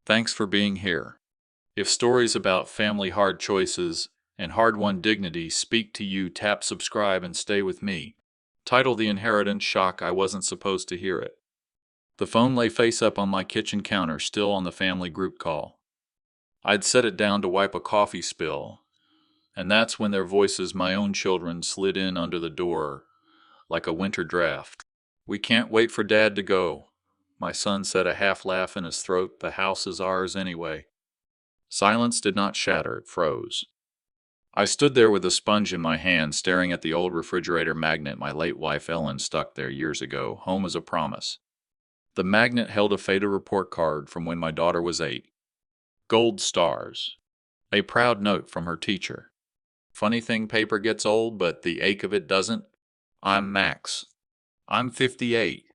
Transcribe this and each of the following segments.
Thanks for being here. If stories about family hard choices and hard-won dignity speak to you, tap subscribe and stay with me. Title: The Inheritance Shock I Wasn't Supposed to Hear It. The phone lay face up on my kitchen counter, still on the family group call. I'd set it down to wipe a coffee spill, and that's when their voices, my own children, slid in under the door like a winter draft. "We can't wait for Dad to go," my son said, a half laugh in his throat. "The house is ours anyway." Silence did not shatter, it froze. I stood there with a sponge in my hand, staring at the old refrigerator magnet my late wife Ellen stuck there years ago, home as a promise. The magnet held a faded report card from when my daughter was 8. Gold stars. A proud note from her teacher. "Funny thing, paper gets old, but the ache of it doesn't. I'm Max. I'm 58.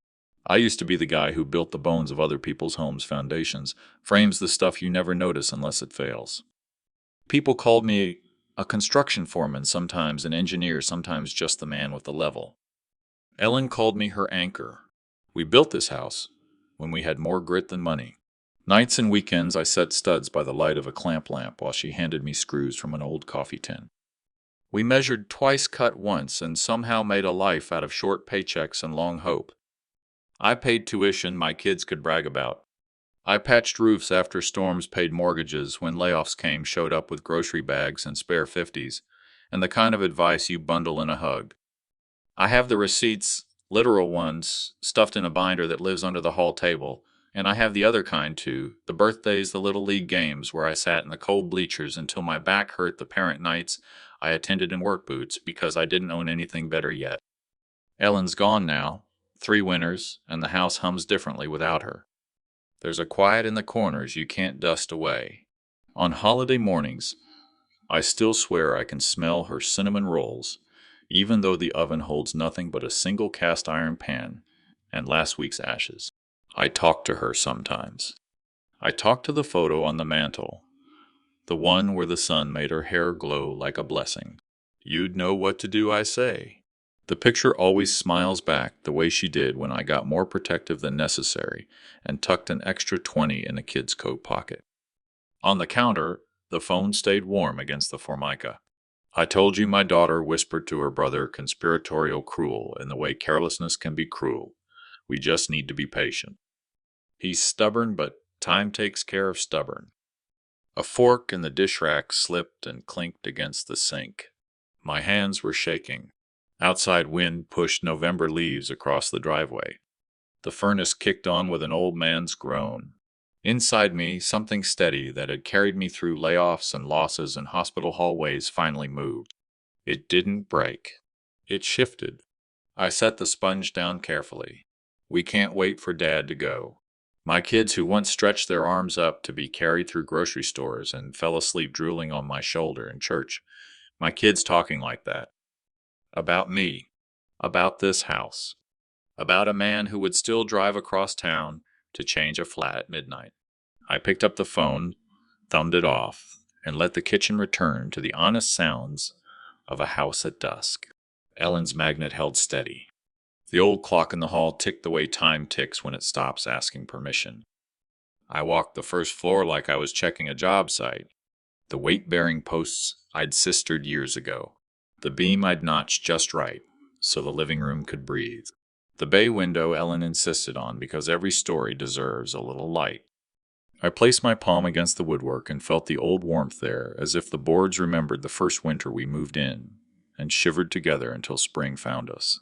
I used to be the guy who built the bones of other people's homes' foundations, frames the stuff you never notice unless it fails. People called me a construction foreman, sometimes an engineer, sometimes just the man with the level. Ellen called me her anchor. We built this house when we had more grit than money. Nights and weekends I set studs by the light of a clamp lamp while she handed me screws from an old coffee tin. We measured twice, cut once, and somehow made a life out of short paychecks and long hope. I paid tuition my kids could brag about. I patched roofs after storms, paid mortgages when layoffs came, showed up with grocery bags and spare 50s, and the kind of advice you bundle in a hug. I have the receipts, literal ones, stuffed in a binder that lives under the hall table, and I have the other kind too, the birthdays, the little league games where I sat in the cold bleachers until my back hurt, the parent nights I attended in work boots because I didn't own anything better yet. Ellen's gone now, 3 winters, and the house hums differently without her. There's a quiet in the corners you can't dust away. On holiday mornings, I still swear I can smell her cinnamon rolls, even though the oven holds nothing but a single cast iron pan and last week's ashes. I talk to her sometimes. I talk to the photo on the mantel, the one where the sun made her hair glow like a blessing. "You'd know what to do," I say. The picture always smiles back the way she did when I got more protective than necessary and tucked an extra 20 in a kid's coat pocket. On the counter, the phone stayed warm against the formica. "I told you," my daughter whispered to her brother, conspiratorial, cruel in the way carelessness can be cruel. "We just need to be patient." He's stubborn, but time takes care of stubborn. A fork in the dish rack slipped and clinked against the sink. My hands were shaking. Outside wind pushed November leaves across the driveway. The furnace kicked on with an old man's groan. Inside me, something steady that had carried me through layoffs and losses and hospital hallways finally moved. It didn't break. It shifted. I set the sponge down carefully. We can't wait for Dad to go. My kids, who once stretched their arms up to be carried through grocery stores and fell asleep drooling on my shoulder in church. My kids talking like that. About me. About this house. About a man who would still drive across town to change a flat at midnight. I picked up the phone, thumbed it off, and let the kitchen return to the honest sounds of a house at dusk. Ellen's magnet held steady. The old clock in the hall ticked the way time ticks when it stops asking permission. I walked the first floor like I was checking a job site. The weight-bearing posts I'd sistered years ago. The beam I'd notched just right, so the living room could breathe. The bay window Ellen insisted on because every story deserves a little light. I placed my palm against the woodwork and felt the old warmth there, as if the boards remembered the first winter we moved in, and shivered together until spring found us.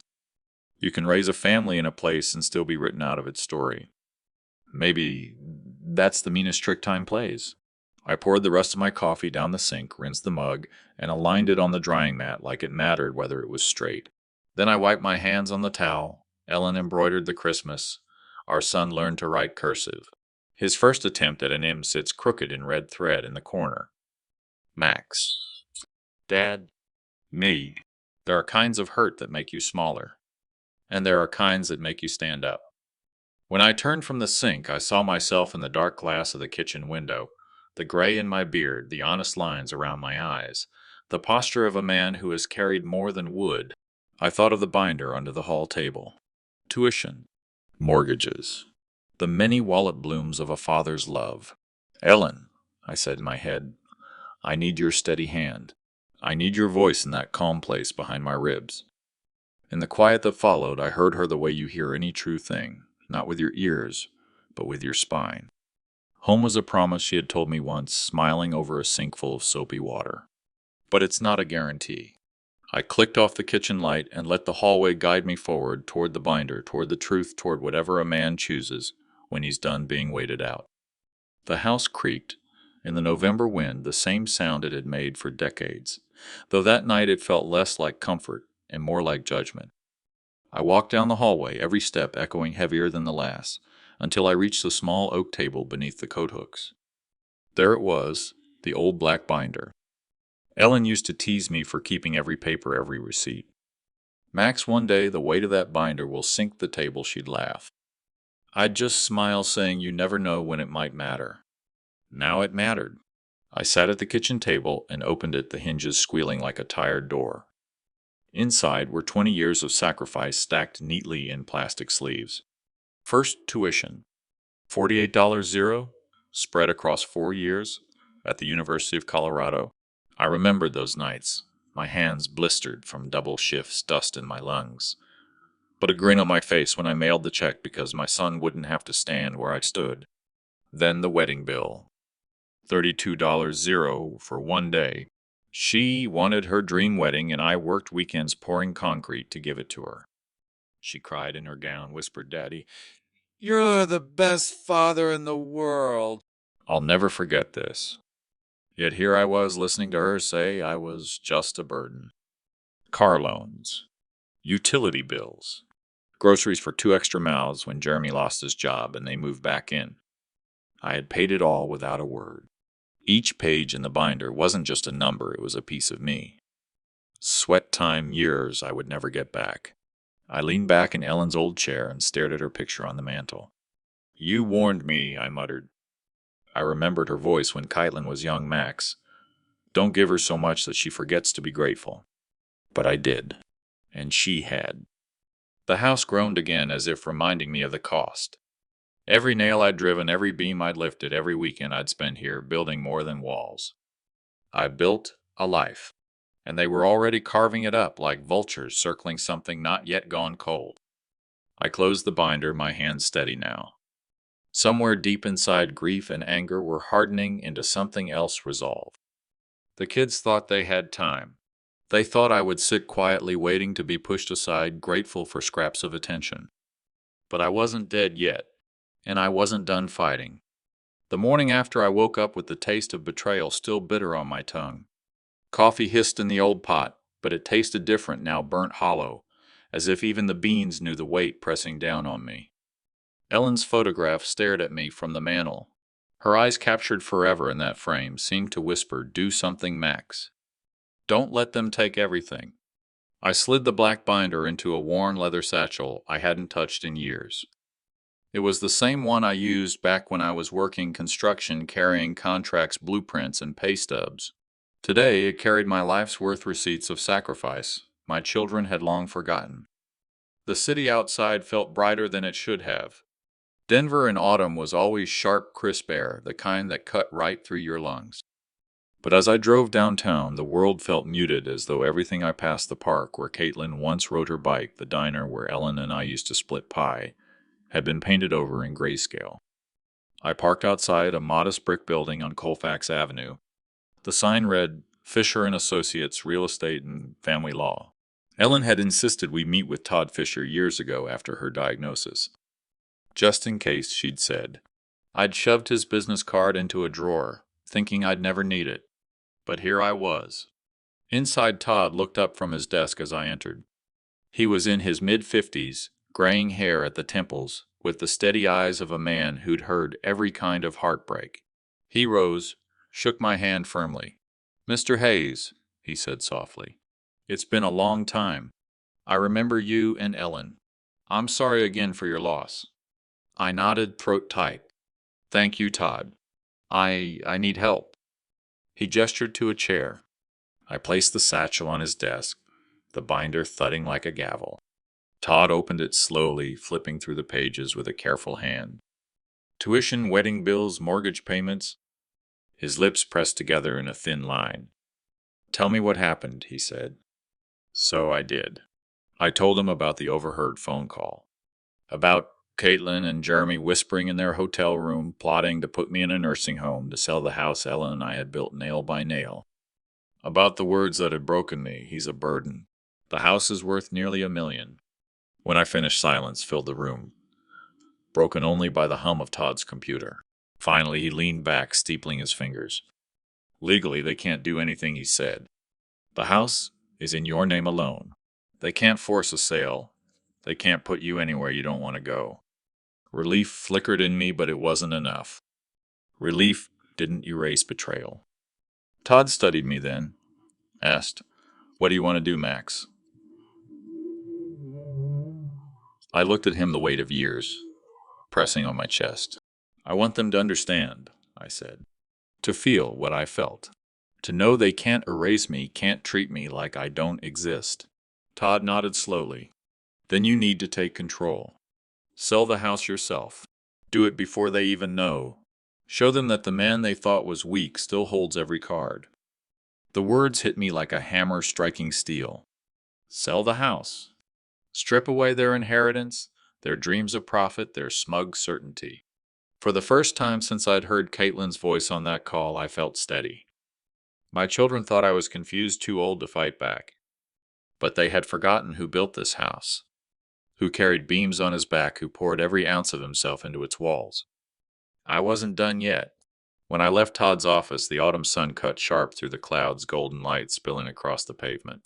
You can raise a family in a place and still be written out of its story. Maybe that's the meanest trick time plays. I poured the rest of my coffee down the sink, rinsed the mug, and aligned it on the drying mat like it mattered whether it was straight. Then I wiped my hands on the towel. Ellen embroidered the Christmas. Our son learned to write cursive. His first attempt at an M sits crooked in red thread in the corner. Max. Dad. Me. There are kinds of hurt that make you smaller. And there are kinds that make you stand up. When I turned from the sink, I saw myself in the dark glass of the kitchen window, the gray in my beard, the honest lines around my eyes, the posture of a man who has carried more than wood. I thought of the binder under the hall table. Tuition. Mortgages. The many wallet blooms of a father's love. Ellen, I said in my head, I need your steady hand. I need your voice in that calm place behind my ribs. In the quiet that followed, I heard her the way you hear any true thing, not with your ears, but with your spine. Home was a promise she had told me once, smiling over a sink full of soapy water. But it's not a guarantee. I clicked off the kitchen light and let the hallway guide me forward toward the binder, toward the truth, toward whatever a man chooses when he's done being waited out. The house creaked. In the November wind, the same sound it had made for decades, though that night it felt less like comfort and more like judgment. I walked down the hallway, every step echoing heavier than the last, until I reached the small oak table beneath the coat hooks. There it was, the old black binder. Ellen used to tease me for keeping every paper, every receipt. Max, one day the weight of that binder will sink the table, she'd laugh. I'd just smile, saying you never know when it might matter. Now it mattered. I sat at the kitchen table and opened it, the hinges squealing like a tired door. Inside were 20 years of sacrifice stacked neatly in plastic sleeves. First, tuition. $48 zero, spread across 4 years, at the University of Colorado. I remembered those nights, my hands blistered from double shifts, dust in my lungs, but a grin on my face when I mailed the check because my son wouldn't have to stand where I stood. Then the wedding bill. $32 zero for one day. She wanted her dream wedding, and I worked weekends pouring concrete to give it to her. She cried in her gown, whispered, Daddy, you're the best father in the world. I'll never forget this. Yet here I was listening to her say I was just a burden. Car loans, utility bills, groceries for 2 extra mouths when Jeremy lost his job and they moved back in. I had paid it all without a word. Each page in the binder wasn't just a number, it was a piece of me. Sweat time, years I would never get back. I leaned back in Ellen's old chair and stared at her picture on the mantel. You warned me, I muttered. I remembered her voice when Caitlin was young Max. Don't give her so much that she forgets to be grateful. But I did, and she had. The house groaned again as if reminding me of the cost. Every nail I'd driven, every beam I'd lifted, every weekend I'd spent here building more than walls. I built a life, and they were already carving it up like vultures circling something not yet gone cold. I closed the binder, my hands steady now. Somewhere deep inside, grief and anger were hardening into something else, resolve. The kids thought they had time. They thought I would sit quietly waiting to be pushed aside, grateful for scraps of attention. But I wasn't dead yet, and I wasn't done fighting. The morning after, I woke up with the taste of betrayal still bitter on my tongue. Coffee hissed in the old pot, but it tasted different now, burnt hollow, as if even the beans knew the weight pressing down on me. Ellen's photograph stared at me from the mantel. Her eyes, captured forever in that frame, seemed to whisper, do something, Max. Don't let them take everything. I slid the black binder into a worn leather satchel I hadn't touched in years. It was the same one I used back when I was working construction, carrying contracts, blueprints, and pay stubs. Today it carried my life's worth receipts of sacrifice my children had long forgotten. The city outside felt brighter than it should have. Denver in autumn was always sharp, crisp air, the kind that cut right through your lungs. But as I drove downtown, the world felt muted, as though everything I passed, the park where Caitlin once rode her bike, the diner where Ellen and I used to split pie, had been painted over in grayscale. I parked outside a modest brick building on Colfax Avenue. The sign read, Fisher and Associates, Real Estate and Family Law. Ellen had insisted we meet with Todd Fisher years ago after her diagnosis. Just in case, she'd said. I'd shoved his business card into a drawer, thinking I'd never need it. But here I was. Inside, Todd looked up from his desk as I entered. He was in his mid-50s, graying hair at the temples, with the steady eyes of a man who'd heard every kind of heartbreak. He rose, shook my hand firmly. Mr. Hayes, he said softly. It's been a long time. I remember you and Ellen. I'm sorry again for your loss. I nodded, throat tight. Thank you, Todd. I need help. He gestured to a chair. I placed the satchel on his desk, the binder thudding like a gavel. Todd opened it slowly, flipping through the pages with a careful hand. Tuition, wedding bills, mortgage payments. His lips pressed together in a thin line. "Tell me what happened," he said. So I did. I told him about the overheard phone call. About Caitlin and Jeremy whispering in their hotel room, plotting to put me in a nursing home to sell the house Ellen and I had built nail by nail. About the words that had broken me. He's a burden. The house is worth nearly $1 million. When I finished, silence filled the room, broken only by the hum of Todd's computer. Finally, he leaned back, steepling his fingers. "Legally, they can't do anything," he said. "The house is in your name alone. They can't force a sale. They can't put you anywhere you don't want to go." Relief flickered in me, but it wasn't enough. Relief didn't erase betrayal. Todd studied me then, asked, "What do you want to do, Max?" I looked at him, the weight of years pressing on my chest. "I want them to understand," I said. "To feel what I felt. To know they can't erase me, can't treat me like I don't exist." Todd nodded slowly. "Then you need to take control. Sell the house yourself. Do it before they even know. Show them that the man they thought was weak still holds every card." The words hit me like a hammer striking steel. Sell the house. Strip away their inheritance, their dreams of profit, their smug certainty. For the first time since I'd heard Caitlin's voice on that call, I felt steady. My children thought I was confused, too old to fight back. But they had forgotten who built this house, who carried beams on his back, who poured every ounce of himself into its walls. I wasn't done yet. When I left Todd's office, the autumn sun cut sharp through the clouds, golden light spilling across the pavement.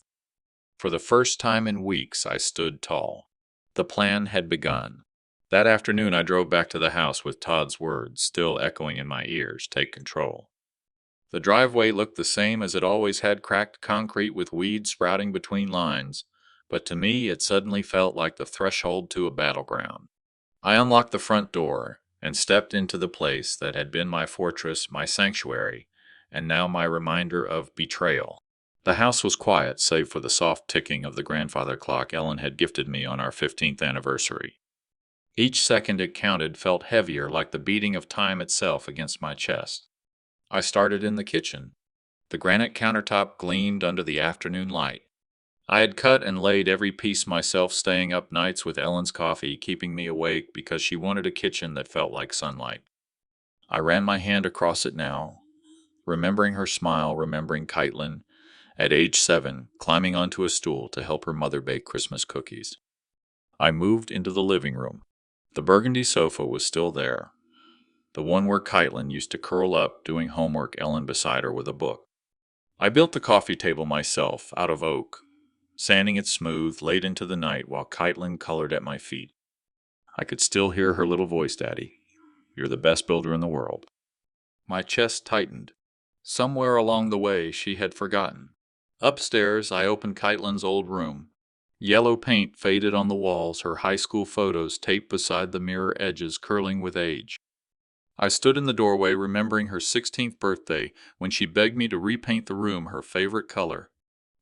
For the first time in weeks, I stood tall. The plan had begun. That afternoon, I drove back to the house with Todd's words still echoing in my ears, "Take control." The driveway looked the same as it always had, cracked concrete with weeds sprouting between lines, but to me it suddenly felt like the threshold to a battleground. I unlocked the front door and stepped into the place that had been my fortress, my sanctuary, and now my reminder of betrayal. The house was quiet, save for the soft ticking of the grandfather clock Ellen had gifted me on our 15th anniversary. Each second it counted felt heavier, like the beating of time itself against my chest. I started in the kitchen. The granite countertop gleamed under the afternoon light. I had cut and laid every piece myself, staying up nights with Ellen's coffee, keeping me awake because she wanted a kitchen that felt like sunlight. I ran my hand across it now, remembering her smile, remembering Caitlin, at age 7, climbing onto a stool to help her mother bake Christmas cookies. I moved into the living room. The burgundy sofa was still there, the one where Caitlin used to curl up doing homework, Ellen beside her with a book. I built the coffee table myself, out of oak, sanding it smooth late into the night while Caitlin colored at my feet. I could still hear her little voice, "Daddy, you're the best builder in the world." My chest tightened. Somewhere along the way, she had forgotten. Upstairs, I opened Caitlin's old room. Yellow paint faded on the walls, her high school photos taped beside the mirror edges curling with age. I stood in the doorway, remembering her 16th birthday when she begged me to repaint the room her favorite color.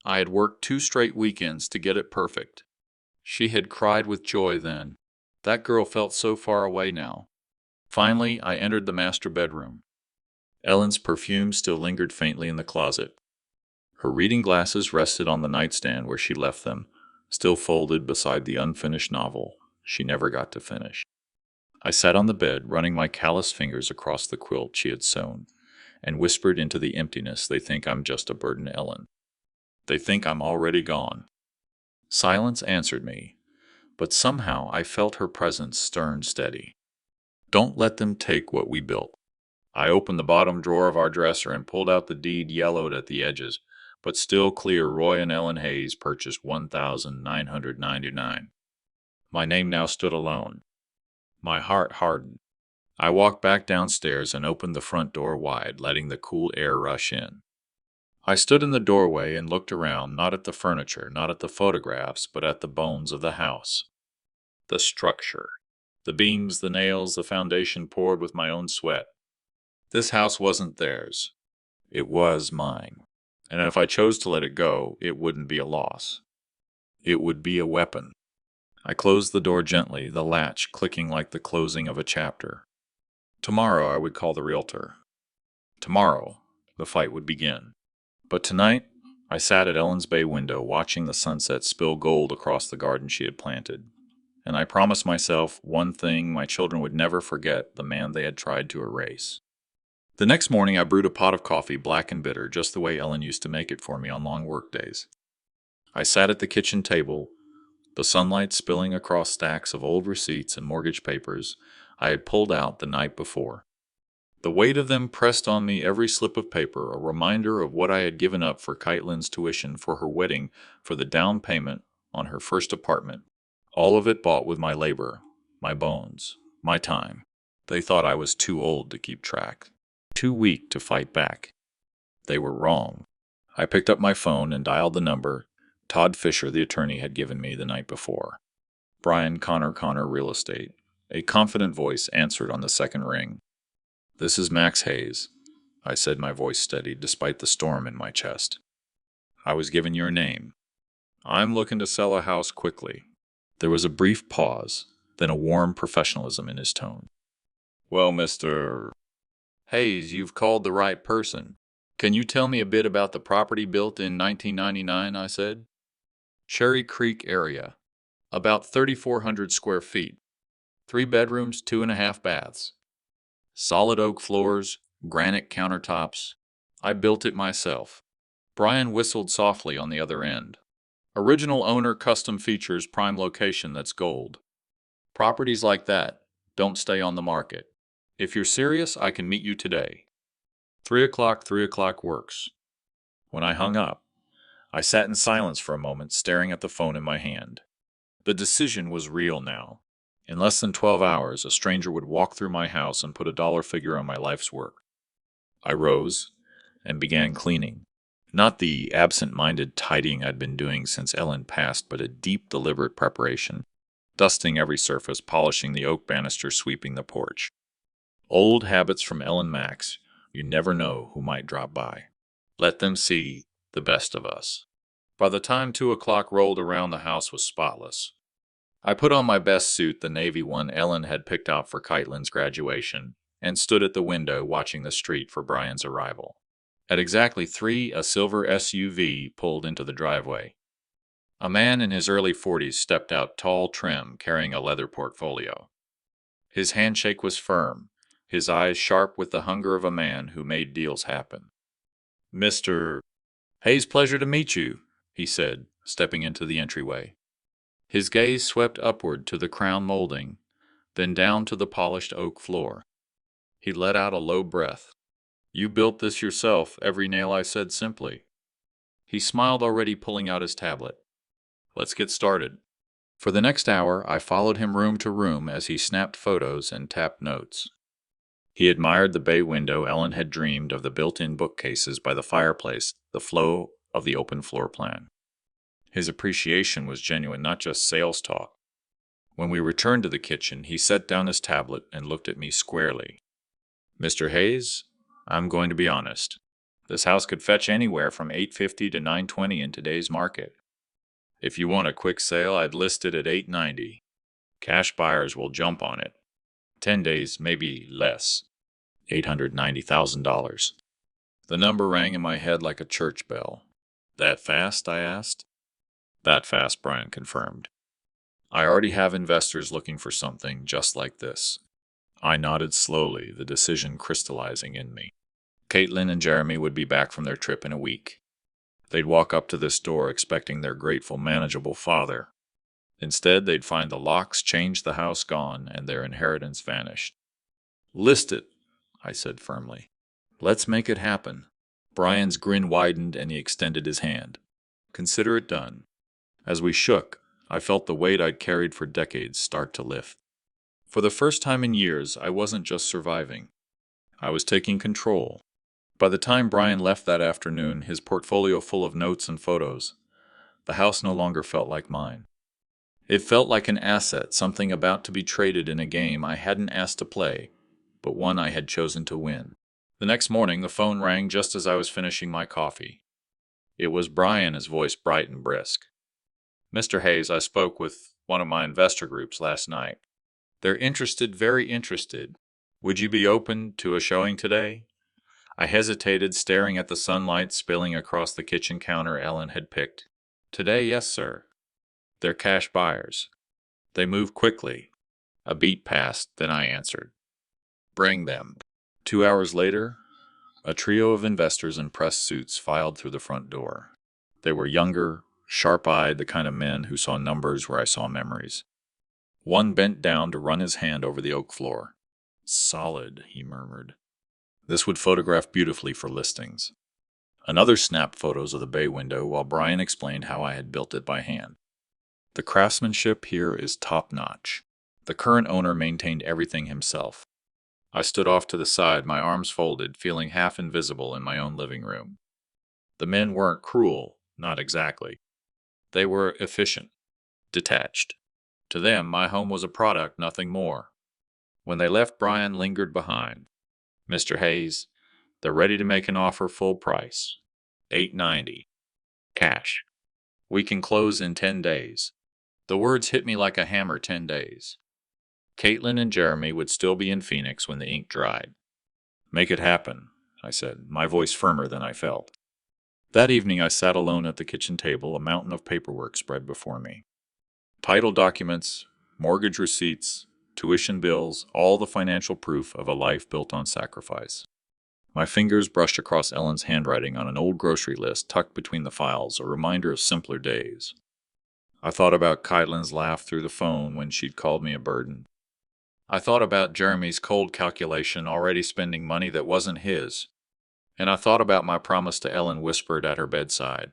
I had worked 2 straight weekends to get it perfect. She had cried with joy then. That girl felt so far away now. Finally, I entered the master bedroom. Ellen's perfume still lingered faintly in the closet. Her reading glasses rested on the nightstand where she left them, still folded beside the unfinished novel she never got to finish. I sat on the bed, running my calloused fingers across the quilt she had sewn, and whispered into the emptiness, "They think I'm just a burden, Ellen. They think I'm already gone." Silence answered me, but somehow I felt her presence stern, steady. "Don't let them take what we built." I opened the bottom drawer of our dresser and pulled out the deed, yellowed at the edges, but still clear. Roy and Ellen Hayes purchased $1,999. My name now stood alone. My heart hardened. I walked back downstairs and opened the front door wide, letting the cool air rush in. I stood in the doorway and looked around, not at the furniture, not at the photographs, but at the bones of the house. The structure. The beams, the nails, the foundation poured with my own sweat. This house wasn't theirs. It was mine. And if I chose to let it go, it wouldn't be a loss. It would be a weapon. I closed the door gently, the latch clicking like the closing of a chapter. Tomorrow I would call the realtor. Tomorrow, the fight would begin. But tonight, I sat at Ellen's bay window watching the sunset spill gold across the garden she had planted. And I promised myself one thing: my children would never forget the man they had tried to erase. The next morning, I brewed a pot of coffee, black and bitter, just the way Ellen used to make it for me on long work days. I sat at the kitchen table, the sunlight spilling across stacks of old receipts and mortgage papers I had pulled out the night before. The weight of them pressed on me every slip of paper, a reminder of what I had given up for Caitlin's tuition for her wedding, for the down payment on her first apartment. All of it bought with my labor, my bones, my time. They thought I was too old to keep track, too weak to fight back. They were wrong. I picked up my phone and dialed the number Todd Fisher, the attorney, had given me the night before. Brian Connor Real Estate. A confident voice answered on the second ring. "This is Max Hayes," I said, my voice steady despite the storm in my chest. "I was given your name. I'm looking to sell a house quickly." There was a brief pause, then a warm professionalism in his tone. "Well, Mr. Hayes, you've called the right person. Can you tell me a bit about the property built in 1999, I said. "Cherry Creek area. About 3,400 square feet. 3 bedrooms, 2.5 baths. Solid oak floors, granite countertops. I built it myself." Brian whistled softly on the other end. "Original owner, custom features, prime location, that's gold. Properties like that don't stay on the market. If you're serious, I can meet you today. 3 o'clock works." When I hung up, I sat in silence for a moment, staring at the phone in my hand. The decision was real now. In less than 12 hours, a stranger would walk through my house and put a dollar figure on my life's work. I rose and began cleaning. Not the absent-minded tidying I'd been doing since Ellen passed, but a deep, deliberate preparation, dusting every surface, polishing the oak banister, sweeping the porch. Old habits from Ellen Max. You never know who might drop by. Let them see the best of us. By the time 2 o'clock rolled around, the house was spotless. I put on my best suit, the navy one Ellen had picked out for Caitlin's graduation, and stood at the window watching the street for Brian's arrival. At exactly 3, a silver SUV pulled into the driveway. A man in his early 40s stepped out, tall, trim, carrying a leather portfolio. His handshake was firm, his eyes sharp with the hunger of a man who made deals happen. "Mr. Hayes, pleasure to meet you," he said, stepping into the entryway. His gaze swept upward to the crown molding, then down to the polished oak floor. He let out a low breath. "You built this yourself, every nail," I said simply. He smiled, already pulling out his tablet. "Let's get started." For the next hour, I followed him room to room as he snapped photos and tapped notes. He admired the bay window. Ellen had dreamed of the built-in bookcases by the fireplace, the flow of the open floor plan. His appreciation was genuine, not just sales talk. When we returned to the kitchen, he set down his tablet and looked at me squarely. "Mr. Hayes, I'm going to be honest. This house could fetch anywhere from $850 to $920 in today's market. If you want a quick sale, I'd list it at $890. Cash buyers will jump on it. 10 days, maybe less. $890,000. The number rang in my head like a church bell. "That fast?" I asked. "That fast," Brian confirmed. "I already have investors looking for something just like this." I nodded slowly, the decision crystallizing in me. Caitlin and Jeremy would be back from their trip in a week. They'd walk up to this door expecting their grateful, manageable father. Instead, they'd find the locks changed, the house gone, and their inheritance vanished. "List it," I said firmly. "Let's make it happen." Brian's grin widened and he extended his hand. "Consider it done." As we shook, I felt the weight I'd carried for decades start to lift. For the first time in years, I wasn't just surviving. I was taking control. By the time Brian left that afternoon, his portfolio full of notes and photos, the house no longer felt like mine. It felt like an asset, something about to be traded in a game I hadn't asked to play, but one I had chosen to win. The next morning, the phone rang just as I was finishing my coffee. It was Brian, his voice bright and brisk. "Mr. Hayes, I spoke with one of my investor groups last night. They're interested, very interested. Would you be open to a showing today?" I hesitated, staring at the sunlight spilling across the kitchen counter Ellen had picked. Today, yes, sir. They're cash buyers. They move quickly. A beat passed, then I answered. Bring them. 2 hours later, a trio of investors in press suits filed through the front door. They were younger, sharp-eyed, the kind of men who saw numbers where I saw memories. One bent down to run his hand over the oak floor. Solid, he murmured. This would photograph beautifully for listings. Another snapped photos of the bay window while Brian explained how I had built it by hand. The craftsmanship here is top-notch. The current owner maintained everything himself. I stood off to the side, my arms folded, feeling half invisible in my own living room. The men weren't cruel, not exactly. They were efficient, detached. To them, my home was a product, nothing more. When they left, Brian lingered behind. Mr. Hayes, they're ready to make an offer full price. $890. Cash. We can close in 10 days. The words hit me like a hammer. 10 days. Caitlin and Jeremy would still be in Phoenix when the ink dried. Make it happen, I said, my voice firmer than I felt. That evening I sat alone at the kitchen table, a mountain of paperwork spread before me. Title documents, mortgage receipts, tuition bills, all the financial proof of a life built on sacrifice. My fingers brushed across Ellen's handwriting on an old grocery list tucked between the files, a reminder of simpler days. I thought about Caitlin's laugh through the phone when she'd called me a burden. I thought about Jeremy's cold calculation, already spending money that wasn't his. And I thought about my promise to Ellen, whispered at her bedside.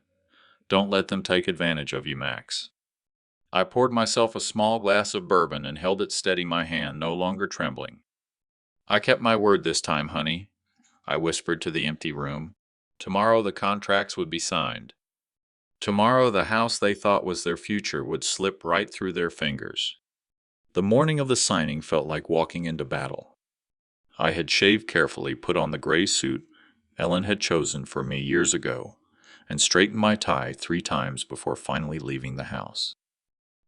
Don't let them take advantage of you, Max. I poured myself a small glass of bourbon and held it steady, my hand no longer trembling. I kept my word this time, honey, I whispered to the empty room. Tomorrow the contracts would be signed. Tomorrow the house they thought was their future would slip right through their fingers. The morning of the signing felt like walking into battle. I had shaved carefully, put on the gray suit Ellen had chosen for me years ago, and straightened my tie 3 times before finally leaving the house.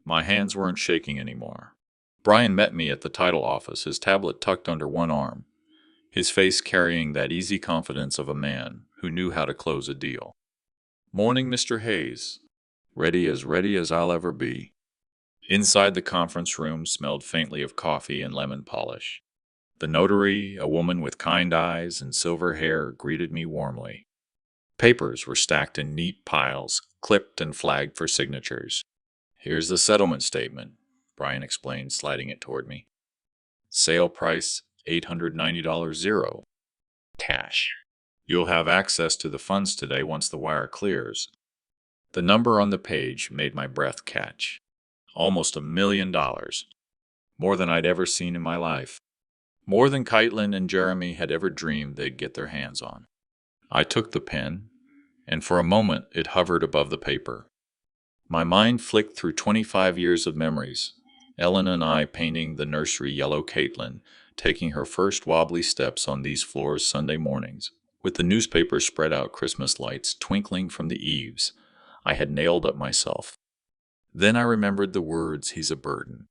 My hands weren't shaking anymore. Brian met me at the title office, his tablet tucked under one arm, his face carrying that easy confidence of a man who knew how to close a deal. Morning, Mr. Hayes. Ready as I'll ever be. Inside the conference room smelled faintly of coffee and lemon polish. The notary, a woman with kind eyes and silver hair, greeted me warmly. Papers were stacked in neat piles, clipped and flagged for signatures. Here's the settlement statement, Brian explained, sliding it toward me. Sale price, $890 zero. Cash. You'll have access to the funds today once the wire clears. The number on the page made my breath catch. Almost $1 million. More than I'd ever seen in my life. More than Caitlin and Jeremy had ever dreamed they'd get their hands on. I took the pen, and for a moment it hovered above the paper. My mind flicked through 25 years of memories. Ellen and I painting the nursery yellow, Caitlin taking her first wobbly steps on these floors Sunday mornings, with the newspaper spread out Christmas lights twinkling from the eaves. I had nailed up myself. Then I remembered the words, he's a burden.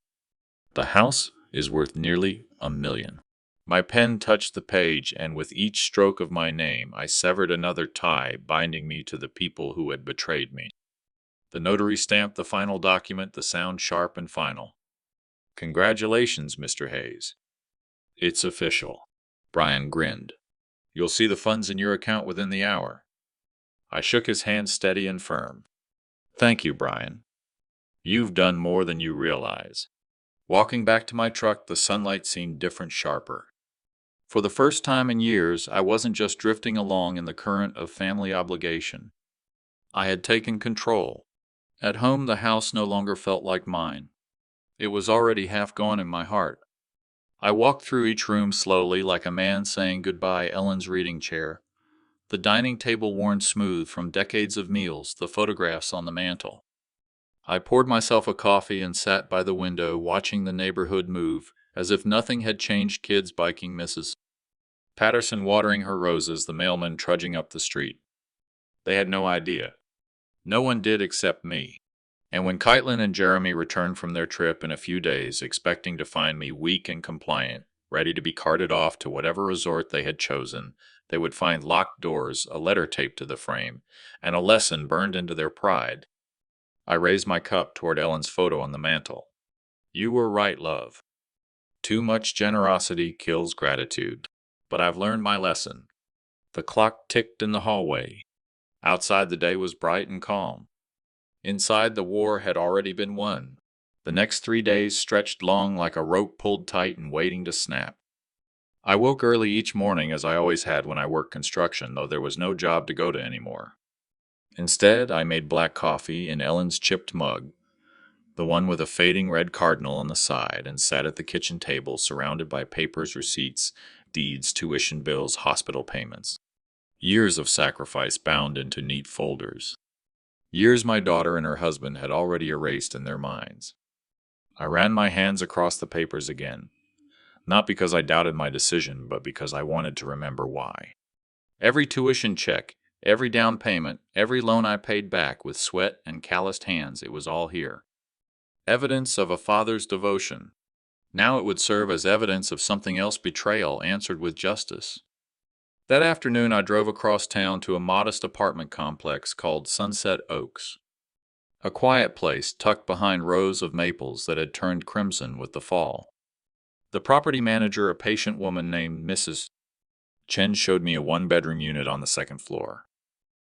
The house is worth nearly $1 million. My pen touched the page, and with each stroke of my name, I severed another tie binding me to the people who had betrayed me. The notary stamped the final document, the sound sharp and final. Congratulations, Mr. Hayes. It's official. Brian grinned. You'll see the funds in your account within the hour. I shook his hand steady and firm. Thank you, Brian. You've done more than you realize. Walking back to my truck, the sunlight seemed different, sharper. For the first time in years, I wasn't just drifting along in the current of family obligation. I had taken control. At home, the house no longer felt like mine. It was already half gone in my heart. I walked through each room slowly, like a man saying goodbye. Ellen's reading chair, the dining table worn smooth from decades of meals, the photographs on the mantel. I poured myself a coffee and sat by the window, watching the neighborhood move, as if nothing had changed. Kids biking, Mrs. Patterson watering her roses, the mailman trudging up the street. They had no idea. No one did except me. And when Caitlin and Jeremy returned from their trip in a few days, expecting to find me weak and compliant, ready to be carted off to whatever resort they had chosen, they would find locked doors, a letter taped to the frame, and a lesson burned into their pride. I raised my cup toward Ellen's photo on the mantel. You were right, love. Too much generosity kills gratitude. But I've learned my lesson. The clock ticked in the hallway. Outside the day was bright and calm. Inside the war had already been won. The next 3 days stretched long like a rope pulled tight and waiting to snap. I woke early each morning as I always had when I worked construction, though there was no job to go to anymore. Instead, I made black coffee in Ellen's chipped mug, the one with a fading red cardinal on the side, and sat at the kitchen table surrounded by papers, receipts, deeds, tuition bills, hospital payments. Years of sacrifice bound into neat folders. Years my daughter and her husband had already erased in their minds. I ran my hands across the papers again, not because I doubted my decision, but because I wanted to remember why. Every tuition check, every down payment, every loan I paid back with sweat and calloused hands, it was all here. Evidence of a father's devotion. Now it would serve as evidence of something else: betrayal answered with justice. That afternoon I drove across town to a modest apartment complex called Sunset Oaks. A quiet place tucked behind rows of maples that had turned crimson with the fall. The property manager, a patient woman named Mrs. Chen, showed me a one-bedroom unit on the second floor.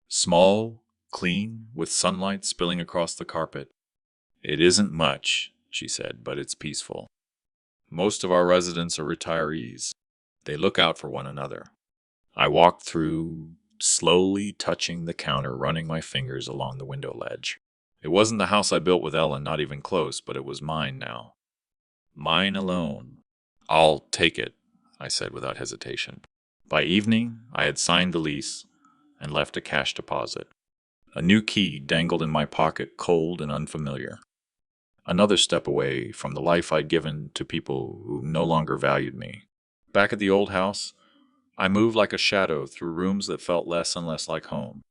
Small, clean, with sunlight spilling across the carpet. It isn't much, she said, but it's peaceful. Most of our residents are retirees. They look out for one another. I walked through, slowly touching the counter, running my fingers along the window ledge. It wasn't the house I built with Ellen, not even close, but it was mine now. Mine alone. I'll take it, I said without hesitation. By evening, I had signed the lease and left a cash deposit. A new key dangled in my pocket, cold and unfamiliar. Another step away from the life I'd given to people who no longer valued me. Back at the old house, I moved like a shadow through rooms that felt less and less like home.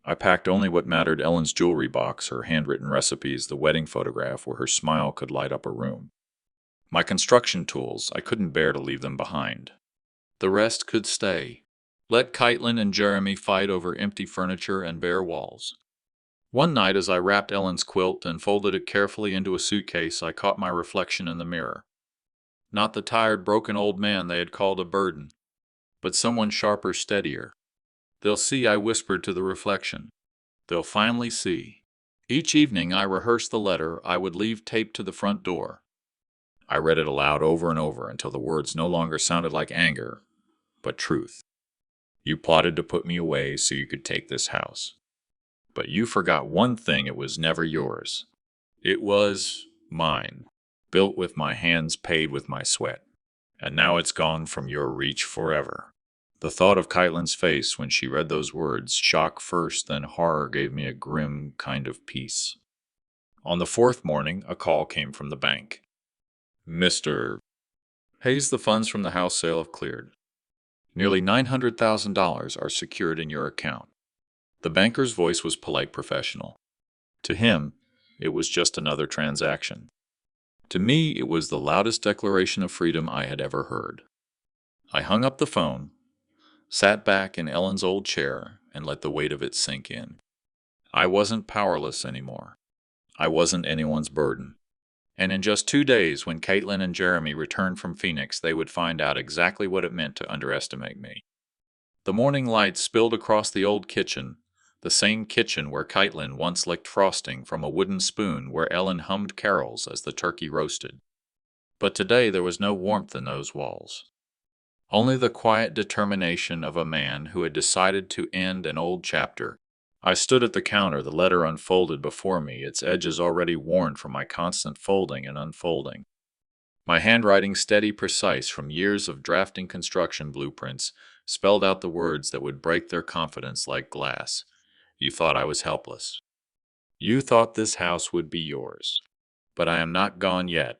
I packed only what mattered: Ellen's jewelry box, her handwritten recipes, the wedding photograph where her smile could light up a room. My construction tools, I couldn't bear to leave them behind. The rest could stay. Let Caitlin and Jeremy fight over empty furniture and bare walls. One night, as I wrapped Ellen's quilt and folded it carefully into a suitcase, I caught my reflection in the mirror. Not the tired, broken old man they had called a burden, but someone sharper, steadier. They'll see, I whispered to the reflection. They'll finally see. Each evening I rehearsed the letter I would leave taped to the front door. I read it aloud over and over until the words no longer sounded like anger, but truth. You plotted to put me away so you could take this house. But you forgot one thing: it was never yours. It was mine, built with my hands, paid with my sweat. And now it's gone from your reach forever. The thought of Caitlin's face when she read those words, shock first, then horror, gave me a grim kind of peace. On the fourth morning, a call came from the bank. Mr. Hayes, the funds from the house sale have cleared. Nearly $900,000 are secured in your account. The banker's voice was polite, professional. To him, it was just another transaction. To me, it was the loudest declaration of freedom I had ever heard. I hung up the phone, sat back in Ellen's old chair, and let the weight of it sink in. I wasn't powerless anymore. I wasn't anyone's burden. And in just 2 days, when Caitlin and Jeremy returned from Phoenix, they would find out exactly what it meant to underestimate me. The morning light spilled across the old kitchen, the same kitchen where Caitlin once licked frosting from a wooden spoon, where Ellen hummed carols as the turkey roasted. But today there was no warmth in those walls. Only the quiet determination of a man who had decided to end an old chapter. I stood at the counter, the letter unfolded before me, its edges already worn from my constant folding and unfolding. My handwriting, steady, precise, from years of drafting construction blueprints, spelled out the words that would break their confidence like glass. You thought I was helpless. You thought this house would be yours. But I am not gone yet.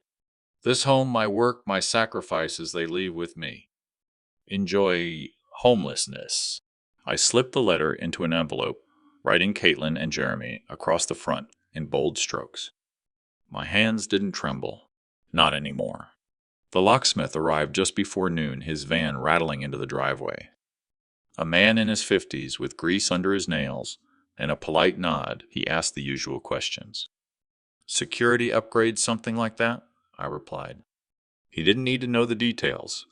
This home, my work, my sacrifices, they leave with me. Enjoy homelessness. I slipped the letter into an envelope, writing Caitlin and Jeremy across the front in bold strokes. My hands didn't tremble. Not anymore. The locksmith arrived just before noon, his van rattling into the driveway. A man in his 50s with grease under his nails and a polite nod, he asked the usual questions. Security upgrade, something like that? I replied. He didn't need to know the details.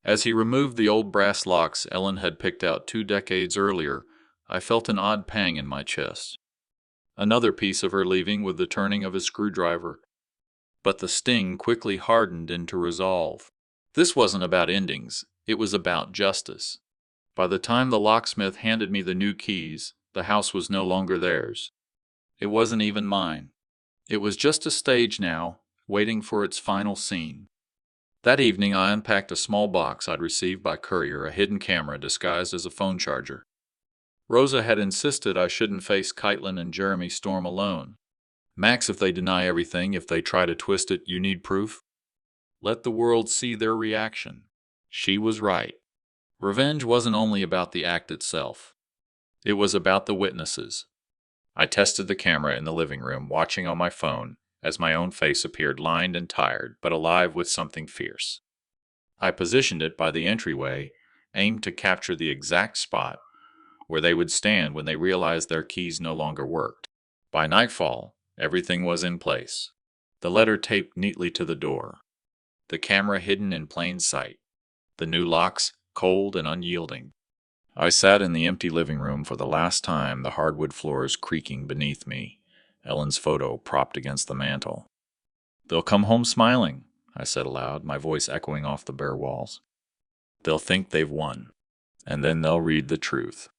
As he removed the old brass locks Ellen had picked out 2 decades earlier, I felt an odd pang in my chest. Another piece of her leaving with the turning of his screwdriver. But the sting quickly hardened into resolve. This wasn't about endings, it was about justice. By the time the locksmith handed me the new keys, the house was no longer theirs. It wasn't even mine. It was just a stage now, waiting for its final scene. That evening I unpacked a small box I'd received by courier, a hidden camera disguised as a phone charger. Rosa had insisted I shouldn't face Caitlin and Jeremy Storm alone. Max, if they deny everything, if they try to twist it, you need proof? Let the world see their reaction. She was right. Revenge wasn't only about the act itself. It was about the witnesses. I tested the camera in the living room, watching on my phone, as my own face appeared lined and tired, but alive with something fierce. I positioned it by the entryway, aimed to capture the exact spot where they would stand when they realized their keys no longer worked. By nightfall, everything was in place. The letter taped neatly to the door. The camera hidden in plain sight. The new locks cold and unyielding. I sat in the empty living room for the last time, the hardwood floors creaking beneath me, Ellen's photo propped against the mantel. They'll come home smiling, I said aloud, my voice echoing off the bare walls. They'll think they've won, and then they'll read the truth.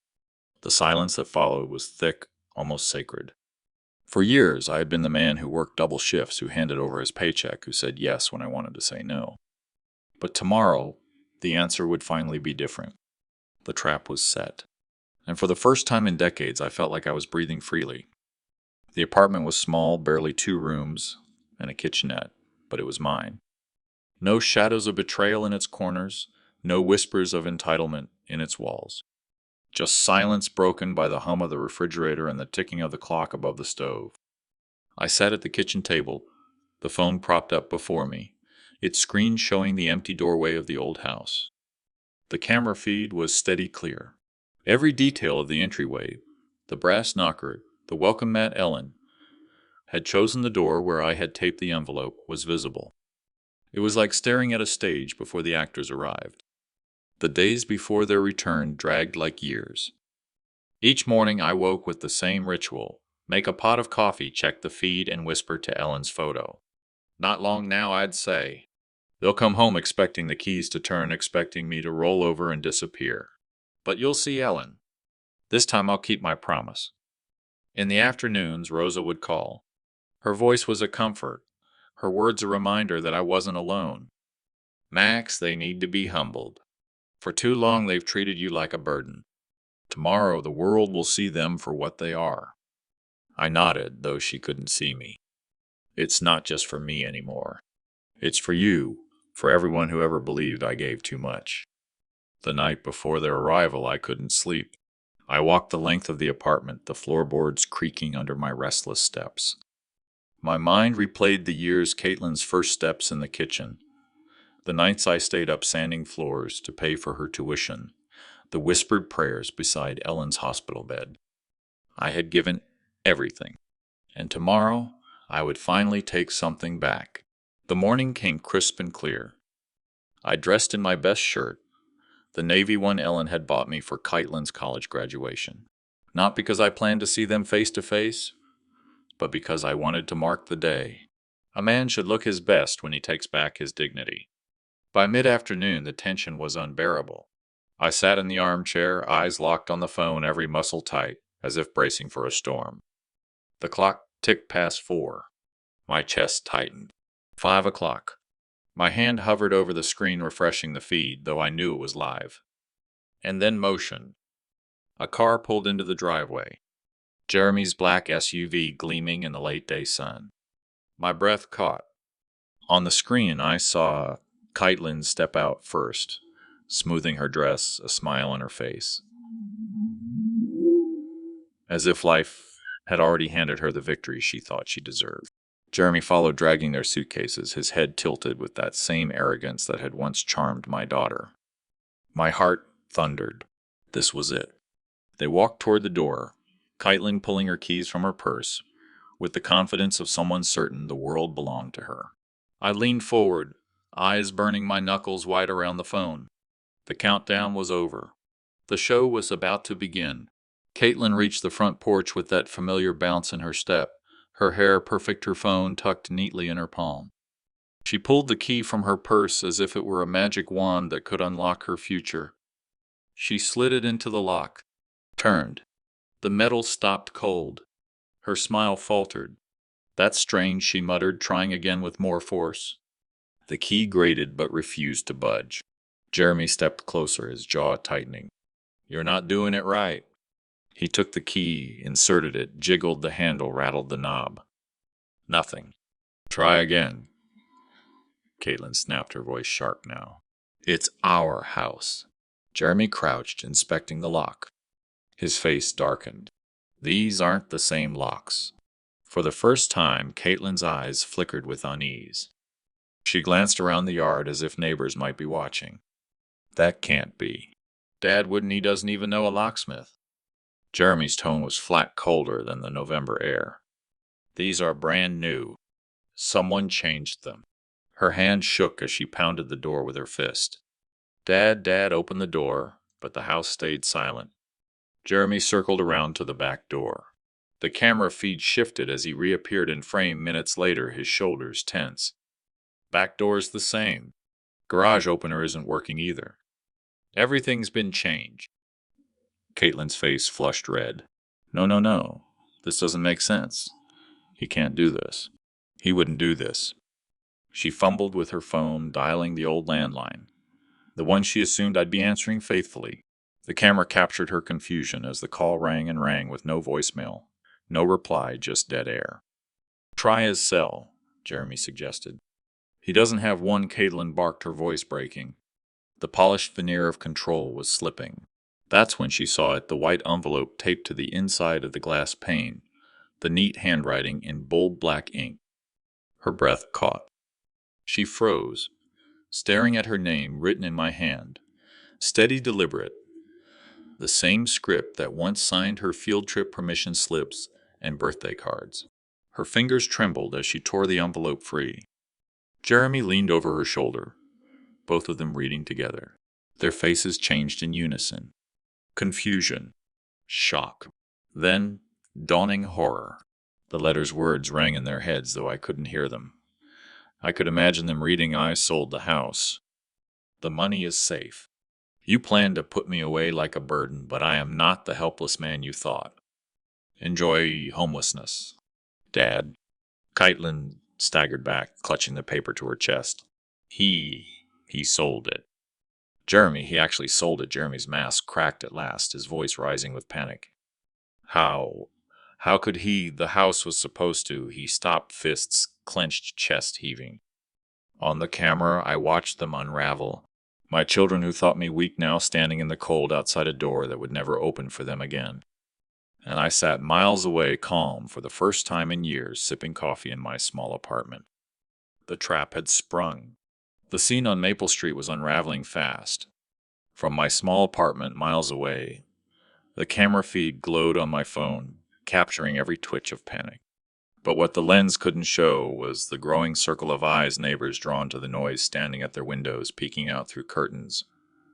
The silence that followed was thick, almost sacred. For years, I had been the man who worked double shifts, who handed over his paycheck, who said yes when I wanted to say no. But tomorrow, the answer would finally be different. The trap was set. And for the first time in decades, I felt like I was breathing freely. The apartment was small, barely 2 rooms, and a kitchenette, but it was mine. No shadows of betrayal in its corners, no whispers of entitlement in its walls. Just silence broken by the hum of the refrigerator and the ticking of the clock above the stove. I sat at the kitchen table, the phone propped up before me, its screen showing the empty doorway of the old house. The camera feed was steady clear. Every detail of the entryway, the brass knocker, the welcome mat Ellen had chosen the door where I had taped the envelope, was visible. It was like staring at a stage before the actors arrived. The days before their return dragged like years. Each morning I woke with the same ritual. Make a pot of coffee, check the feed, and whisper to Ellen's photo. Not long now, I'd say. They'll come home expecting the keys to turn, expecting me to roll over and disappear. But you'll see Ellen. This time I'll keep my promise. In the afternoons, Rosa would call. Her voice was a comfort, her words a reminder that I wasn't alone. Max, they need to be humbled. For too long they've treated you like a burden. Tomorrow the world will see them for what they are. I nodded, though she couldn't see me. It's not just for me anymore. It's for you, for everyone who ever believed I gave too much. The night before their arrival, I couldn't sleep. I walked the length of the apartment, the floorboards creaking under my restless steps. My mind replayed the years Caitlin's first steps in the kitchen, the nights I stayed up sanding floors to pay for her tuition, the whispered prayers beside Ellen's hospital bed. I had given everything, and tomorrow I would finally take something back. The morning came crisp and clear. I dressed in my best shirt, the navy one Ellen had bought me for Caitlin's college graduation. Not because I planned to see them face to face, but because I wanted to mark the day. A man should look his best when he takes back his dignity. By mid-afternoon, the tension was unbearable. I sat in the armchair, eyes locked on the phone, every muscle tight, as if bracing for a storm. The clock ticked past 4. My chest tightened. 5 o'clock. My hand hovered over the screen refreshing the feed, though I knew it was live. And then motion. A car pulled into the driveway. Jeremy's black SUV gleaming in the late-day sun. My breath caught. On the screen, I saw Caitlin step out first, smoothing her dress, a smile on her face. As if life had already handed her the victory she thought she deserved. Jeremy followed, dragging their suitcases, his head tilted with that same arrogance that had once charmed my daughter. My heart thundered. This was it. They walked toward the door, Caitlin pulling her keys from her purse, with the confidence of someone certain the world belonged to her. I leaned forward, eyes burning my knuckles wide around the phone. The countdown was over. The show was about to begin. Caitlin reached the front porch with that familiar bounce in her step, her hair perfect, her phone tucked neatly in her palm. She pulled the key from her purse as if it were a magic wand that could unlock her future. She slid it into the lock, turned. The metal stopped cold. Her smile faltered. "That's strange," she muttered, trying again with more force. The key grated but refused to budge. Jeremy stepped closer, his jaw tightening. "You're not doing it right." He took the key, inserted it, jiggled the handle, rattled the knob. Nothing. "Try again." Caitlin snapped, her voice sharp now. "It's our house." Jeremy crouched, inspecting the lock. His face darkened. "These aren't the same locks." For the first time, Caitlin's eyes flickered with unease. She glanced around the yard as if neighbors might be watching. "That can't be. Dad wouldn't, he doesn't even know a locksmith." Jeremy's tone was flat colder than the November air. "These are brand new. Someone changed them." Her hand shook as she pounded the door with her fist. Dad, open the door," but the house stayed silent. Jeremy circled around to the back door. The camera feed shifted as he reappeared in frame minutes later, his shoulders tense. "Back door's the same. Garage opener isn't working either. Everything's been changed." Caitlin's face flushed red. No, no, no. This doesn't make sense. He can't do this. He wouldn't do this." She fumbled with her phone, dialing the old landline, the one she assumed I'd be answering faithfully. The camera captured her confusion as the call rang and rang with no voicemail. No reply, just dead air. "Try his cell," Jeremy suggested. "He doesn't have one." Caitlin barked, her voice breaking. The polished veneer of control was slipping. That's when she saw it, the white envelope taped to the inside of the glass pane, the neat handwriting in bold black ink. Her breath caught. She froze, staring at her name written in my hand. Steady, deliberate. The same script that once signed her field trip permission slips and birthday cards. Her fingers trembled as she tore the envelope free. Jeremy leaned over her shoulder, both of them reading together. Their faces changed in unison. Confusion. Shock. Then dawning horror. The letters' words rang in their heads, though I couldn't hear them. I could imagine them reading, "I sold the house. The money is safe. You planned to put me away like a burden, but I am not the helpless man you thought. Enjoy homelessness." "Dad." Caitlin staggered back, clutching the paper to her chest. He sold it." "Jeremy, he actually sold it." Jeremy's mask cracked at last, his voice rising with panic. How could he? The house was supposed to." He stopped, fists clenched, chest heaving. On the camera, I watched them unravel. My children who thought me weak now standing in the cold outside a door that would never open for them again. And I sat miles away, calm for the first time in years, sipping coffee in my small apartment. The trap had sprung. The scene on Maple Street was unraveling fast. From my small apartment miles away, the camera feed glowed on my phone, capturing every twitch of panic. But what the lens couldn't show was the growing circle of eyes, neighbors drawn to the noise, standing at their windows, peeking out through curtains,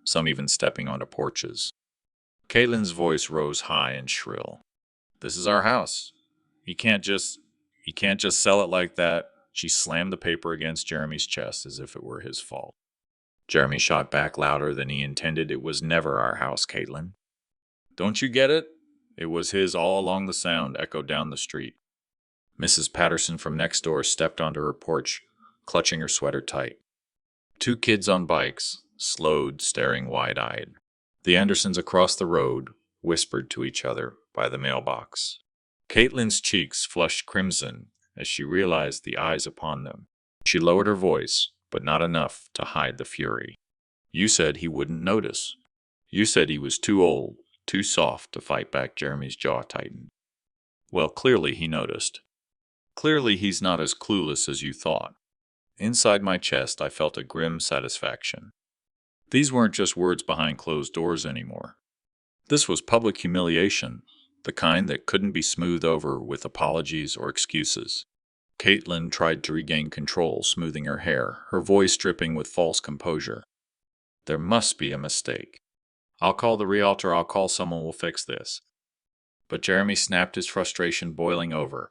some even stepping onto porches. Caitlin's voice rose high and shrill. "This is our house. You can't just sell it like that." She slammed the paper against Jeremy's chest as if it were his fault. Jeremy shot back louder than he intended. "It was never our house, Caitlin. Don't you get it? It was his all along." The sound echoed down the street. Mrs. Patterson from next door stepped onto her porch, clutching her sweater tight. Two kids on bikes slowed, staring wide-eyed. The Andersons across the road whispered to each other by the mailbox. Caitlin's cheeks flushed crimson as she realized the eyes upon them. She lowered her voice, but not enough to hide the fury. "You said he wouldn't notice. You said he was too old, too soft to fight back." Jeremy's jaw tightened. "Well, clearly he noticed. Clearly he's not as clueless as you thought." Inside my chest, I felt a grim satisfaction. These weren't just words behind closed doors anymore. This was public humiliation, the kind that couldn't be smoothed over with apologies or excuses. Caitlin tried to regain control, smoothing her hair, her voice dripping with false composure. There must be a mistake. I'll call the realtor, I'll call someone who'll fix this. But Jeremy snapped, his frustration boiling over.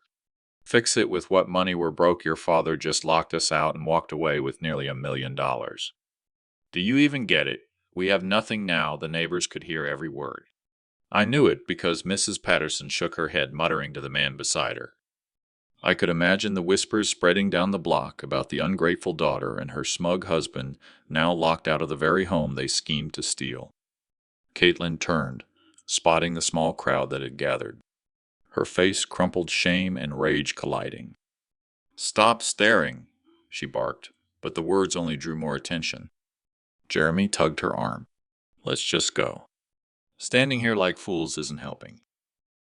Fix it with what money? We're broke. Your father just locked us out and walked away with nearly $1 million. Do you even get it? We have nothing now. The neighbors could hear every word. I knew it because Mrs. Patterson shook her head, muttering to the man beside her. I could imagine the whispers spreading down the block about the ungrateful daughter and her smug husband, now locked out of the very home they schemed to steal. Caitlin turned, spotting the small crowd that had gathered. Her face crumpled, shame and rage colliding. Stop staring, she barked, but the words only drew more attention. Jeremy tugged her arm. Let's just go. Standing here like fools isn't helping.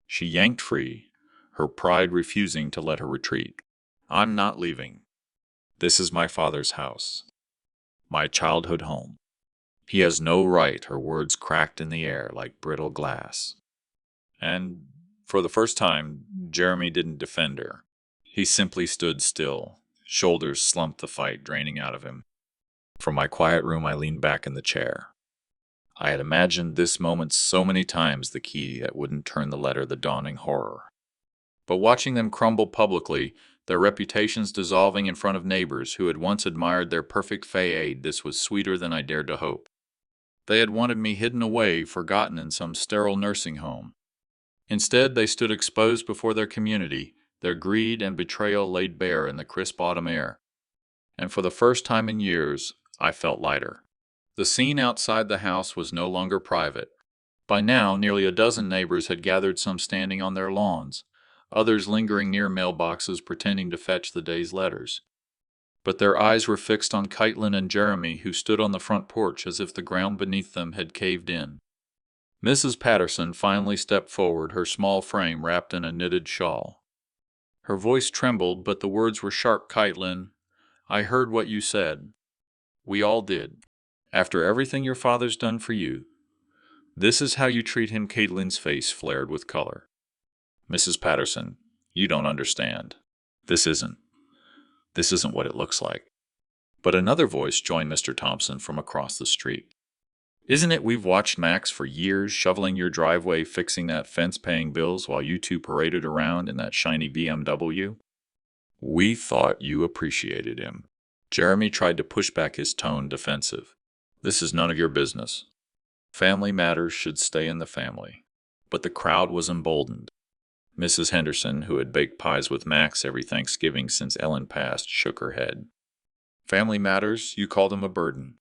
She yanked free, her pride refusing to let her retreat. I'm not leaving. This is my father's house. My childhood home. He has no right. Her words cracked in the air like brittle glass. And for the first time, Jeremy didn't defend her. He simply stood still, shoulders slumped, the fight draining out of him. From my quiet room, I leaned back in the chair. I had imagined this moment so many times, the key that wouldn't turn the letter, the dawning horror. But watching them crumble publicly, their reputations dissolving in front of neighbors who had once admired their perfect facade, this was sweeter than I dared to hope. They had wanted me hidden away, forgotten in some sterile nursing home. Instead, they stood exposed before their community, their greed and betrayal laid bare in the crisp autumn air. And for the first time in years, I felt lighter. The scene outside the house was no longer private. By now, nearly a dozen neighbors had gathered, some standing on their lawns, others lingering near mailboxes pretending to fetch the day's letters. But their eyes were fixed on Caitlin and Jeremy, who stood on the front porch as if the ground beneath them had caved in. Mrs. Patterson finally stepped forward, her small frame wrapped in a knitted shawl. Her voice trembled, but the words were sharp. Caitlin, I heard what you said. We all did. After everything your father's done for you, this is how you treat him. Caitlin's face flared with color. Mrs. Patterson, you don't understand. This isn't what it looks like. But another voice joined Mr. Thompson from across the street. Isn't it? We've watched Max for years, shoveling your driveway, fixing that fence, paying bills, while you two paraded around in that shiny BMW. We thought you appreciated him. Jeremy tried to push back, his tone defensive. This is none of your business. Family matters should stay in the family. But the crowd was emboldened. Mrs. Henderson, who had baked pies with Max every Thanksgiving since Ellen passed, shook her head. Family matters? You called him a burden.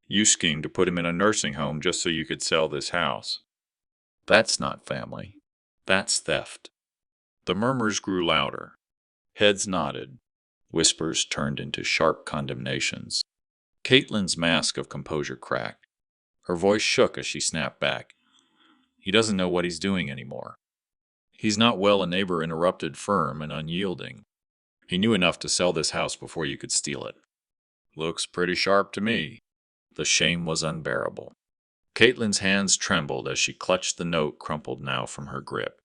You schemed to put him in a nursing home just so you could sell this house. That's not family. That's theft. The murmurs grew louder. Heads nodded. Whispers turned into sharp condemnations. Caitlin's mask of composure cracked. Her voice shook as she snapped back. He doesn't know what he's doing anymore. He's not well, a neighbor interrupted, firm and unyielding. He knew enough to sell this house before you could steal it. Looks pretty sharp to me. The shame was unbearable. Caitlin's hands trembled as she clutched the note, crumpled now from her grip.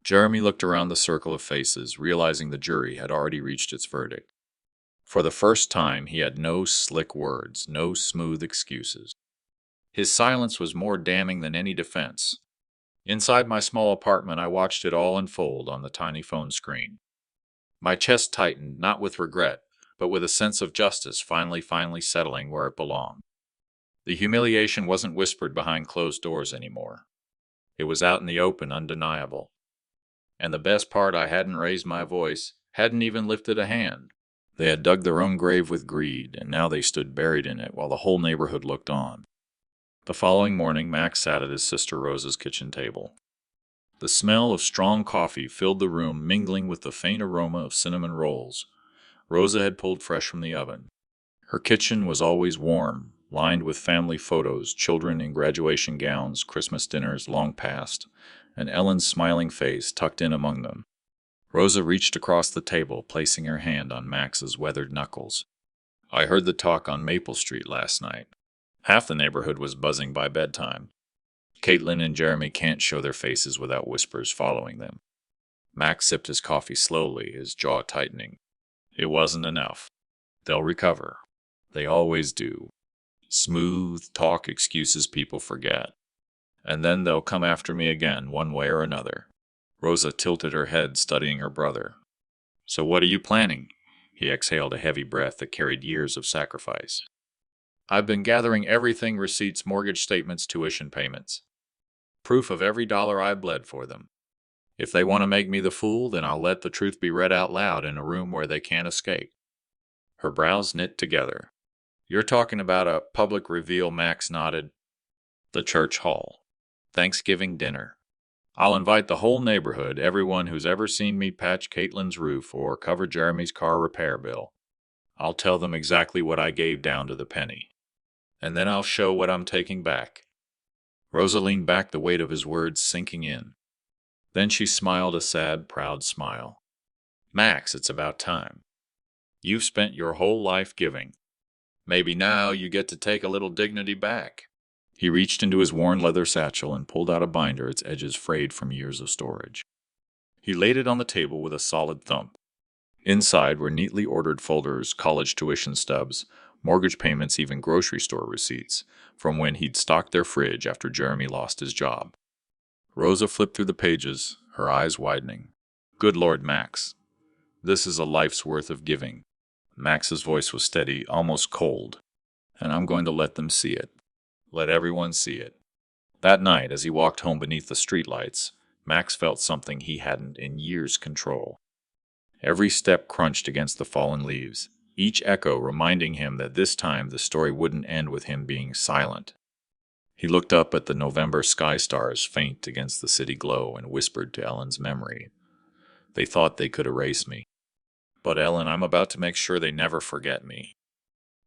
Jeremy looked around the circle of faces, realizing the jury had already reached its verdict. For the first time, he had no slick words, no smooth excuses. His silence was more damning than any defense. Inside my small apartment, I watched it all unfold on the tiny phone screen. My chest tightened, not with regret, but with a sense of justice finally settling where it belonged. The humiliation wasn't whispered behind closed doors anymore. It was out in the open, undeniable. And the best part, I hadn't raised my voice, hadn't even lifted a hand. They had dug their own grave with greed, and now they stood buried in it while the whole neighborhood looked on. The following morning, Max sat at his sister Rosa's kitchen table. The smell of strong coffee filled the room, mingling with the faint aroma of cinnamon rolls Rosa had pulled fresh from the oven. Her kitchen was always warm, lined with family photos, children in graduation gowns, Christmas dinners long past, and Ellen's smiling face tucked in among them. Rosa reached across the table, placing her hand on Max's weathered knuckles. I heard the talk on Maple Street last night. Half the neighborhood was buzzing by bedtime. Caitlin and Jeremy can't show their faces without whispers following them. Max sipped his coffee slowly, his jaw tightening. It wasn't enough. They'll recover. They always do. Smooth talk excuses people forget. And then they'll come after me again, one way or another. Rosa tilted her head, studying her brother. So what are you planning? He exhaled a heavy breath that carried years of sacrifice. I've been gathering everything: receipts, mortgage statements, tuition payments. Proof of every dollar I bled for them. If they want to make me the fool, then I'll let the truth be read out loud in a room where they can't escape. Her brows knit together. You're talking about a public reveal? Max nodded. The church hall. Thanksgiving dinner. I'll invite the whole neighborhood, everyone who's ever seen me patch Caitlin's roof or cover Jeremy's car repair bill. I'll tell them exactly what I gave down to the penny. And then I'll show what I'm taking back. Rosa leaned back, the weight of his words sinking in. Then she smiled a sad, proud smile. Max, it's about time. You've spent your whole life giving. Maybe now you get to take a little dignity back. He reached into his worn leather satchel and pulled out a binder, its edges frayed from years of storage. He laid it on the table with a solid thump. Inside were neatly ordered folders, college tuition stubs, mortgage payments, even grocery store receipts, from when he'd stocked their fridge after Jeremy lost his job. Rosa flipped through the pages, her eyes widening. Good Lord, Max. This is a life's worth of giving. Max's voice was steady, almost cold. And I'm going to let them see it. Let everyone see it. That night, as he walked home beneath the streetlights, Max felt something he hadn't in years control. Every step crunched against the fallen leaves, each echo reminding him that this time the story wouldn't end with him being silent. He looked up at the November sky stars faint against the city glow and whispered to Ellen's memory. They thought they could erase me. But Ellen, I'm about to make sure they never forget me.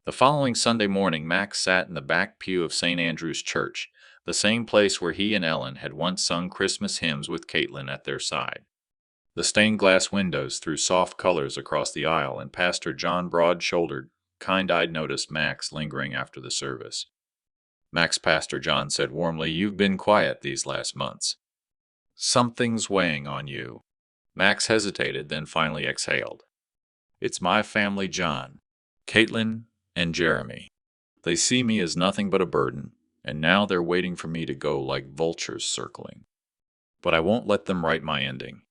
The following Sunday morning, Max sat in the back pew of St. Andrew's Church, the same place where he and Ellen had once sung Christmas hymns with Caitlin at their side. The stained glass windows threw soft colors across the aisle, and Pastor John, broad-shouldered, kind-eyed, noticed Max lingering after the service. Max, Pastor John said warmly, you've been quiet these last months. Something's weighing on you. Max hesitated, then finally exhaled. It's my family, John. Caitlin and Jeremy. They see me as nothing but a burden, and now they're waiting for me to go like vultures circling. But I won't let them write my ending.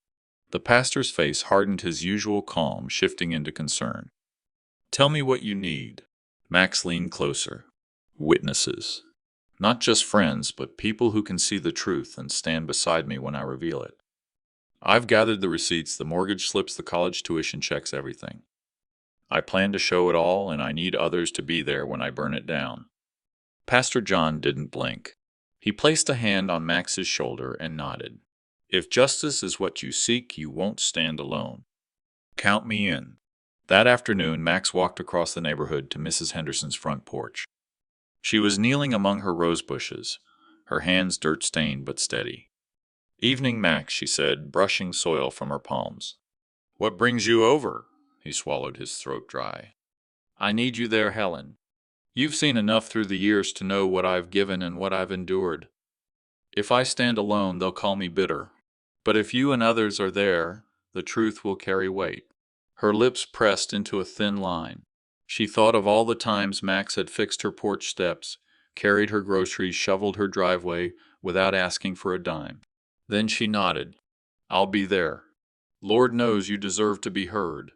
The pastor's face hardened, his usual calm shifting into concern. Tell me what you need. Max leaned closer. Witnesses. Not just friends, but people who can see the truth and stand beside me when I reveal it. I've gathered the receipts, the mortgage slips, the college tuition checks, everything. I plan to show it all, and I need others to be there when I burn it down. Pastor John didn't blink. He placed a hand on Max's shoulder and nodded. If justice is what you seek, you won't stand alone. Count me in. That afternoon, Max walked across the neighborhood to Mrs. Henderson's front porch. She was kneeling among her rose bushes, her hands dirt-stained but steady. Evening, Max, she said, brushing soil from her palms. What brings you over? He swallowed, his throat dry. I need you there, Helen. You've seen enough through the years to know what I've given and what I've endured. If I stand alone, they'll call me bitter. But if you and others are there, the truth will carry weight. Her lips pressed into a thin line. She thought of all the times Max had fixed her porch steps, carried her groceries, shoveled her driveway without asking for a dime. Then she nodded. I'll be there. Lord knows you deserve to be heard.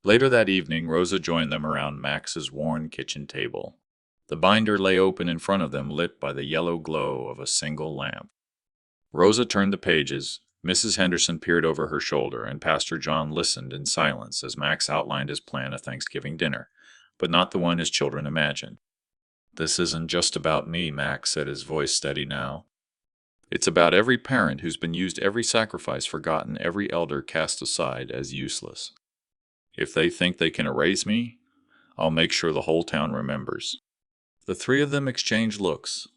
Later that evening, Rosa joined them around Max's worn kitchen table. The binder lay open in front of them, lit by the yellow glow of a single lamp. Rosa turned the pages. Mrs. Henderson peered over her shoulder, and Pastor John listened in silence as Max outlined his plan of Thanksgiving dinner, but not the one his children imagined. This isn't just about me, Max said, his voice steady now. It's about every parent who's been used, every sacrifice forgotten, every elder cast aside as useless. If they think they can erase me, I'll make sure the whole town remembers. The three of them exchanged looks,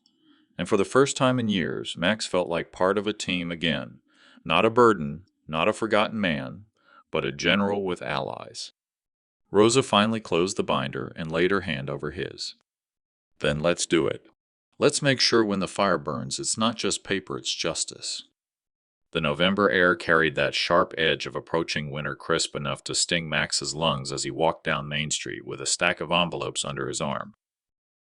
and for the first time in years, Max felt like part of a team again. Not a burden, not a forgotten man, but a general with allies. Rosa finally closed the binder and laid her hand over his. Then let's do it. Let's make sure when the fire burns, it's not just paper, it's justice. The November air carried that sharp edge of approaching winter, crisp enough to sting Max's lungs as he walked down Main Street with a stack of envelopes under his arm.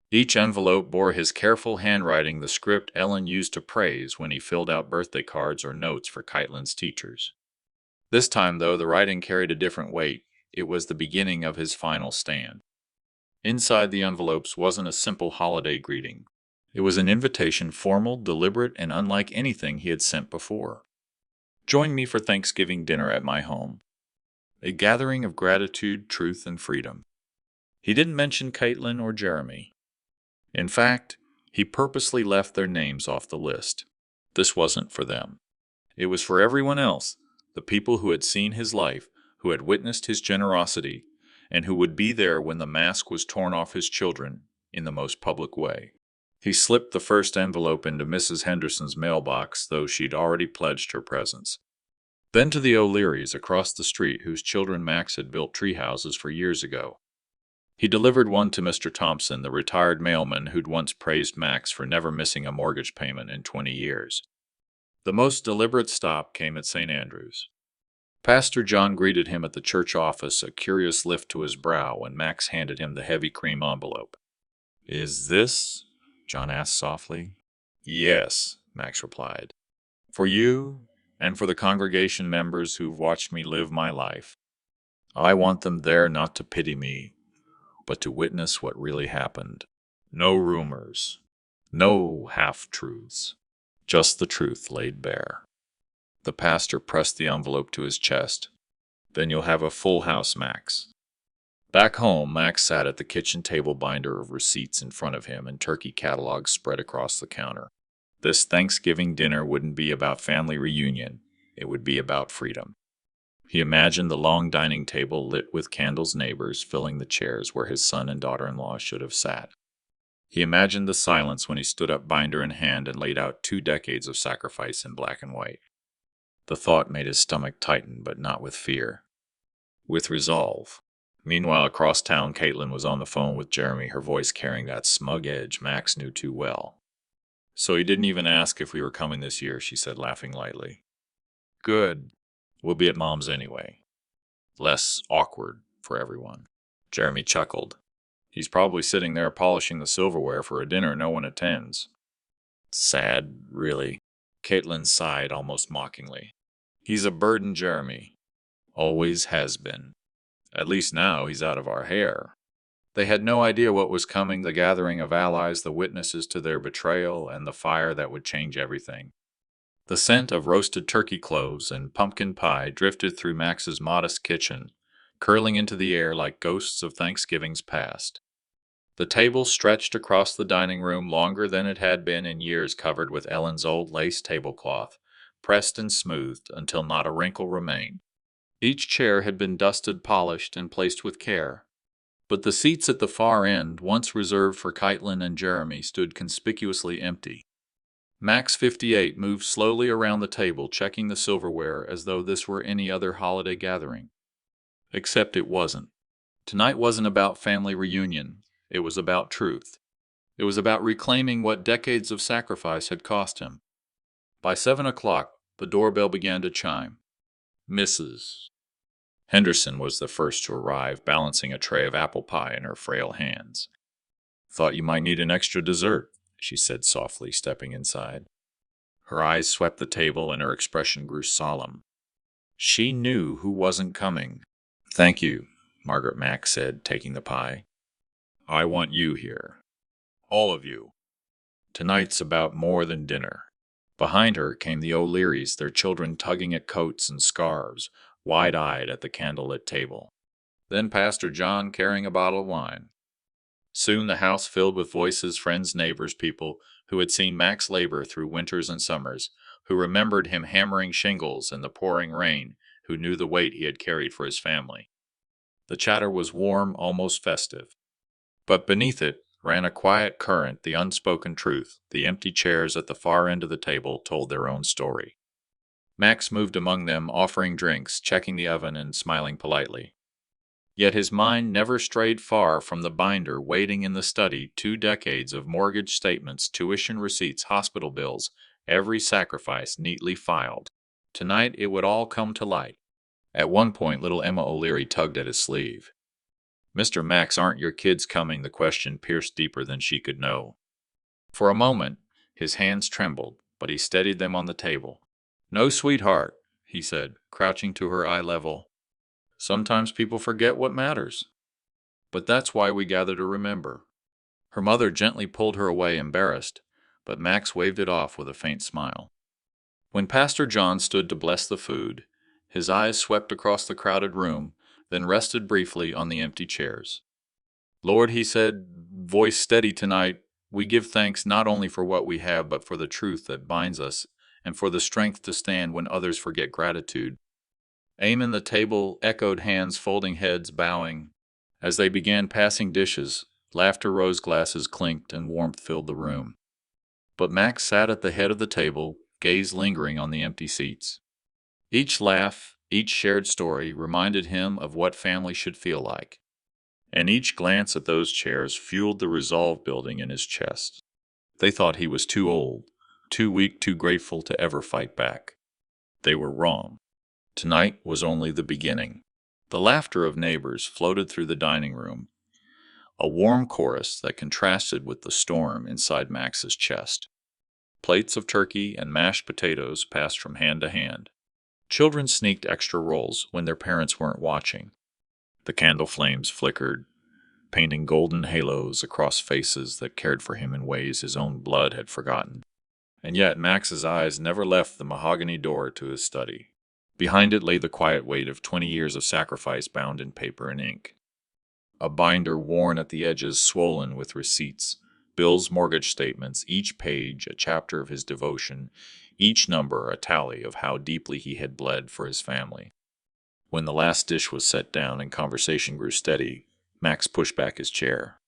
Each envelope bore his careful handwriting, the script Ellen used to praise when he filled out birthday cards or notes for Caitlin's teachers. This time, though, the writing carried a different weight. It was the beginning of his final stand. Inside the envelopes wasn't a simple holiday greeting. It was an invitation, formal, deliberate, and unlike anything he had sent before. Join me for Thanksgiving dinner at my home. A gathering of gratitude, truth, and freedom. He didn't mention Caitlin or Jeremy. In fact, he purposely left their names off the list. This wasn't for them. It was for everyone else, the people who had seen his life, who had witnessed his generosity, and who would be there when the mask was torn off his children in the most public way. He slipped the first envelope into Mrs. Henderson's mailbox, though she'd already pledged her presence. Then to the O'Learys across the street, whose children Max had built tree houses for years ago. He delivered one to Mr. Thompson, the retired mailman who'd once praised Max for never missing a mortgage payment in 20 years. The most deliberate stop came at St. Andrew's. Pastor John greeted him at the church office, a curious lift to his brow when Max handed him the heavy cream envelope. "Is this?" John asked softly. "Yes," Max replied. "For you and for the congregation members who've watched me live my life. I want them there not to pity me, but to witness what really happened. No rumors, no half-truths, just the truth laid bare." The pastor pressed the envelope to his chest. "Then you'll have a full house, Max." Back home, Max sat at the kitchen table, binder of receipts in front of him and turkey catalogs spread across the counter. This Thanksgiving dinner wouldn't be about family reunion. It would be about freedom. He imagined the long dining table lit with candles, neighbors filling the chairs where his son and daughter-in-law should have sat. He imagined the silence when he stood up, binder in hand, and laid out 2 decades of sacrifice in black and white. The thought made his stomach tighten, but not with fear. With resolve. Meanwhile, across town, Caitlin was on the phone with Jeremy, her voice carrying that smug edge Max knew too well. "So he didn't even ask if we were coming this year," she said, laughing lightly. "Good. We'll be at Mom's anyway. Less awkward for everyone." Jeremy chuckled. "He's probably sitting there polishing the silverware for a dinner no one attends." "Sad, really." Caitlin sighed almost mockingly. "He's a burden, Jeremy. Always has been. At least now he's out of our hair." They had no idea what was coming, the gathering of allies, the witnesses to their betrayal, and the fire that would change everything. The scent of roasted turkey cloves and pumpkin pie drifted through Max's modest kitchen, curling into the air like ghosts of Thanksgivings past. The table stretched across the dining room longer than it had been in years, covered with Ellen's old lace tablecloth, pressed and smoothed until not a wrinkle remained. Each chair had been dusted, polished, and placed with care. But the seats at the far end, once reserved for Caitlin and Jeremy, stood conspicuously empty. Max 58 moved slowly around the table, checking the silverware as though this were any other holiday gathering. Except it wasn't. Tonight wasn't about family reunion. It was about truth. It was about reclaiming what decades of sacrifice had cost him. By 7 o'clock, the doorbell began to chime. Mrs. Henderson was the first to arrive, balancing a tray of apple pie in her frail hands. "Thought you might need an extra dessert," she said softly, stepping inside. Her eyes swept the table and her expression grew solemn. She knew who wasn't coming. "Thank you," Margaret Mack said, taking the pie. "I want you here. All of you. Tonight's about more than dinner." Behind her came the O'Learys, their children tugging at coats and scarves, wide-eyed at the candlelit table. Then Pastor John carrying a bottle of wine. Soon the house filled with voices, friends, neighbors, people who had seen Max labor through winters and summers, who remembered him hammering shingles in the pouring rain, who knew the weight he had carried for his family. The chatter was warm, almost festive. But beneath it ran a quiet current, the unspoken truth. The empty chairs at the far end of the table told their own story. Max moved among them, offering drinks, checking the oven, and smiling politely. Yet his mind never strayed far from the binder waiting in the study, 2 decades of mortgage statements, tuition receipts, hospital bills, every sacrifice neatly filed. Tonight it would all come to light. At one point, little Emma O'Leary tugged at his sleeve. "Mr. Max, aren't your kids coming?" The question pierced deeper than she could know. For a moment, his hands trembled, but he steadied them on the table. "No, sweetheart," he said, crouching to her eye level. "Sometimes people forget what matters. But that's why we gather to remember." Her mother gently pulled her away, embarrassed, but Max waved it off with a faint smile. When Pastor John stood to bless the food, his eyes swept across the crowded room, then rested briefly on the empty chairs. "Lord," he said, voice steady tonight, "we give thanks not only for what we have, but for the truth that binds us, and for the strength to stand when others forget gratitude." Amen. The table echoed, hands folding, heads bowing. As they began passing dishes, laughter rose, glasses clinked, and warmth filled the room. But Max sat at the head of the table, gaze lingering on the empty seats. Each laugh, each shared story, reminded him of what family should feel like. And each glance at those chairs fueled the resolve building in his chest. They thought he was too old, too weak, too grateful to ever fight back. They were wrong. Tonight was only the beginning. The laughter of neighbors floated through the dining room, a warm chorus that contrasted with the storm inside Max's chest. Plates of turkey and mashed potatoes passed from hand to hand. Children sneaked extra rolls when their parents weren't watching. The candle flames flickered, painting golden halos across faces that cared for him in ways his own blood had forgotten. And yet Max's eyes never left the mahogany door to his study. Behind it lay the quiet weight of 20 years of sacrifice bound in paper and ink. A binder worn at the edges, swollen with receipts, bills, mortgage statements, each page a chapter of his devotion, each number a tally of how deeply he had bled for his family. When the last dish was set down and conversation grew steady, Max pushed back his chair.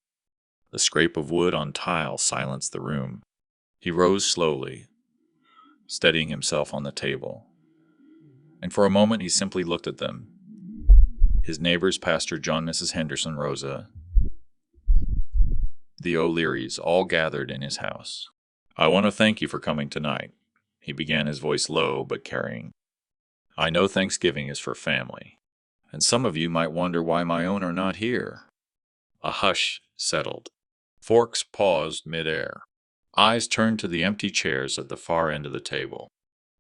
The scrape of wood on tile silenced the room. He rose slowly, steadying himself on the table. And for a moment he simply looked at them. His neighbors, Pastor John, Mrs. Henderson, Rosa, the O'Learys, all gathered in his house. "I want to thank you for coming tonight," he began, his voice low but carrying. "I know Thanksgiving is for family, and some of you might wonder why my own are not here." A hush settled. Forks paused midair. Eyes turned to the empty chairs at the far end of the table.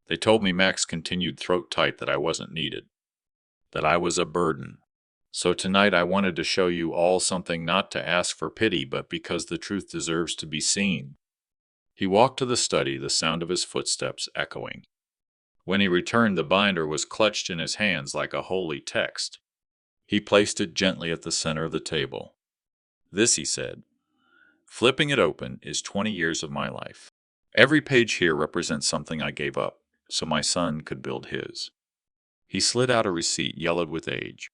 "They told me," Max continued, throat tight, "that I wasn't needed, that I was a burden. So tonight I wanted to show you all something, not to ask for pity, but because the truth deserves to be seen." He walked to the study, the sound of his footsteps echoing. When he returned, the binder was clutched in his hands like a holy text. He placed it gently at the center of the table. "This," he said, flipping it open, "is 20 years of my life. Every page here represents something I gave up so my son could build his." He slid out a receipt yellowed with age.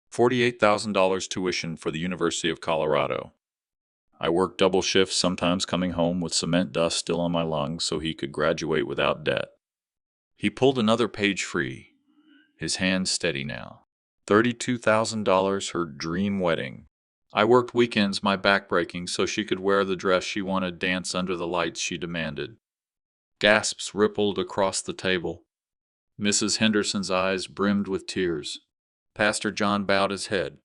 $48,000 tuition for the University of Colorado. I worked double shifts, sometimes coming home with cement dust still on my lungs so he could graduate without debt. He pulled another page free, his hand steady now. $32,000, her dream wedding. I worked weekends, my back breaking, so she could wear the dress she wanted, dance under the lights she demanded. Gasps rippled across the table. Mrs. Henderson's eyes brimmed with tears. Pastor John bowed his head.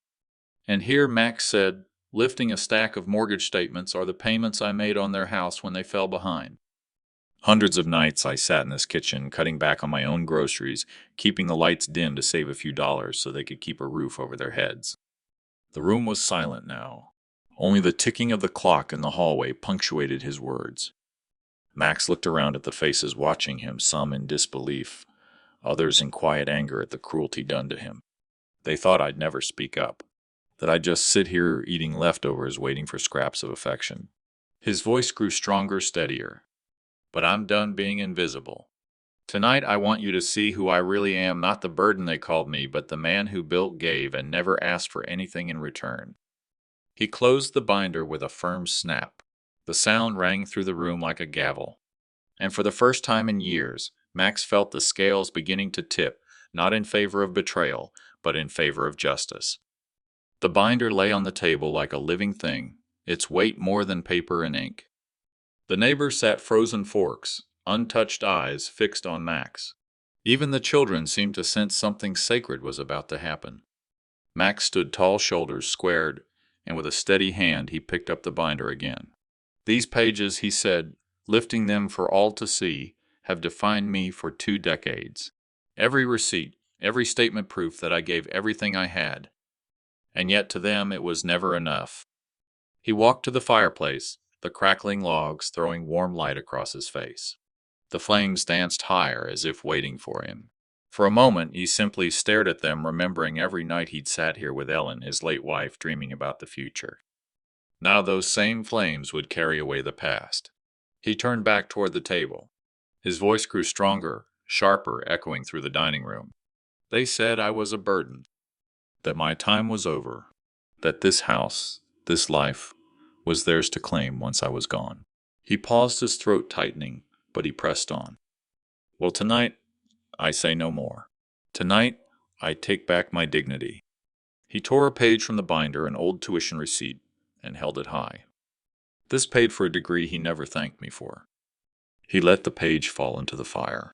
"And here," Max said, lifting a stack of mortgage statements, "are the payments I made on their house when they fell behind. Hundreds of nights I sat in this kitchen, cutting back on my own groceries, keeping the lights dim to save a few dollars so they could keep a roof over their heads." The room was silent now. Only the ticking of the clock in the hallway punctuated his words. Max looked around at the faces watching him, some in disbelief, others in quiet anger at the cruelty done to him. "They thought I'd never speak up, that I'd just sit here eating leftovers waiting for scraps of affection." His voice grew stronger, steadier. "But I'm done being invisible. Tonight I want you to see who I really am, not the burden they called me, but the man who built, gave, and never asked for anything in return." He closed the binder with a firm snap. The sound rang through the room like a gavel. And for the first time in years, Max felt the scales beginning to tip, not in favor of betrayal, but in favor of justice. The binder lay on the table like a living thing, its weight more than paper and ink. The neighbors sat frozen forks, untouched eyes fixed on Max. Even the children seemed to sense something sacred was about to happen. Max stood tall, shoulders squared, and with a steady hand he picked up the binder again. "These pages," he said, lifting them for all to see, "have defined me for 2 decades. Every receipt, every statement proof that I gave everything I had. And yet to them it was never enough." He walked to the fireplace, the crackling logs throwing warm light across his face. The flames danced higher as if waiting for him. For a moment he simply stared at them, remembering every night he'd sat here with Ellen, his late wife, dreaming about the future. Now those same flames would carry away the past. He turned back toward the table. His voice grew stronger, sharper, echoing through the dining room. "They said I was a burden, that my time was over, that this house, this life, was theirs to claim once I was gone." He paused, his throat tightening, but he pressed on. "Well, tonight, I say no more. Tonight, I take back my dignity." He tore a page from the binder, an old tuition receipt, and held it high. "This paid for a degree he never thanked me for." He let the page fall into the fire.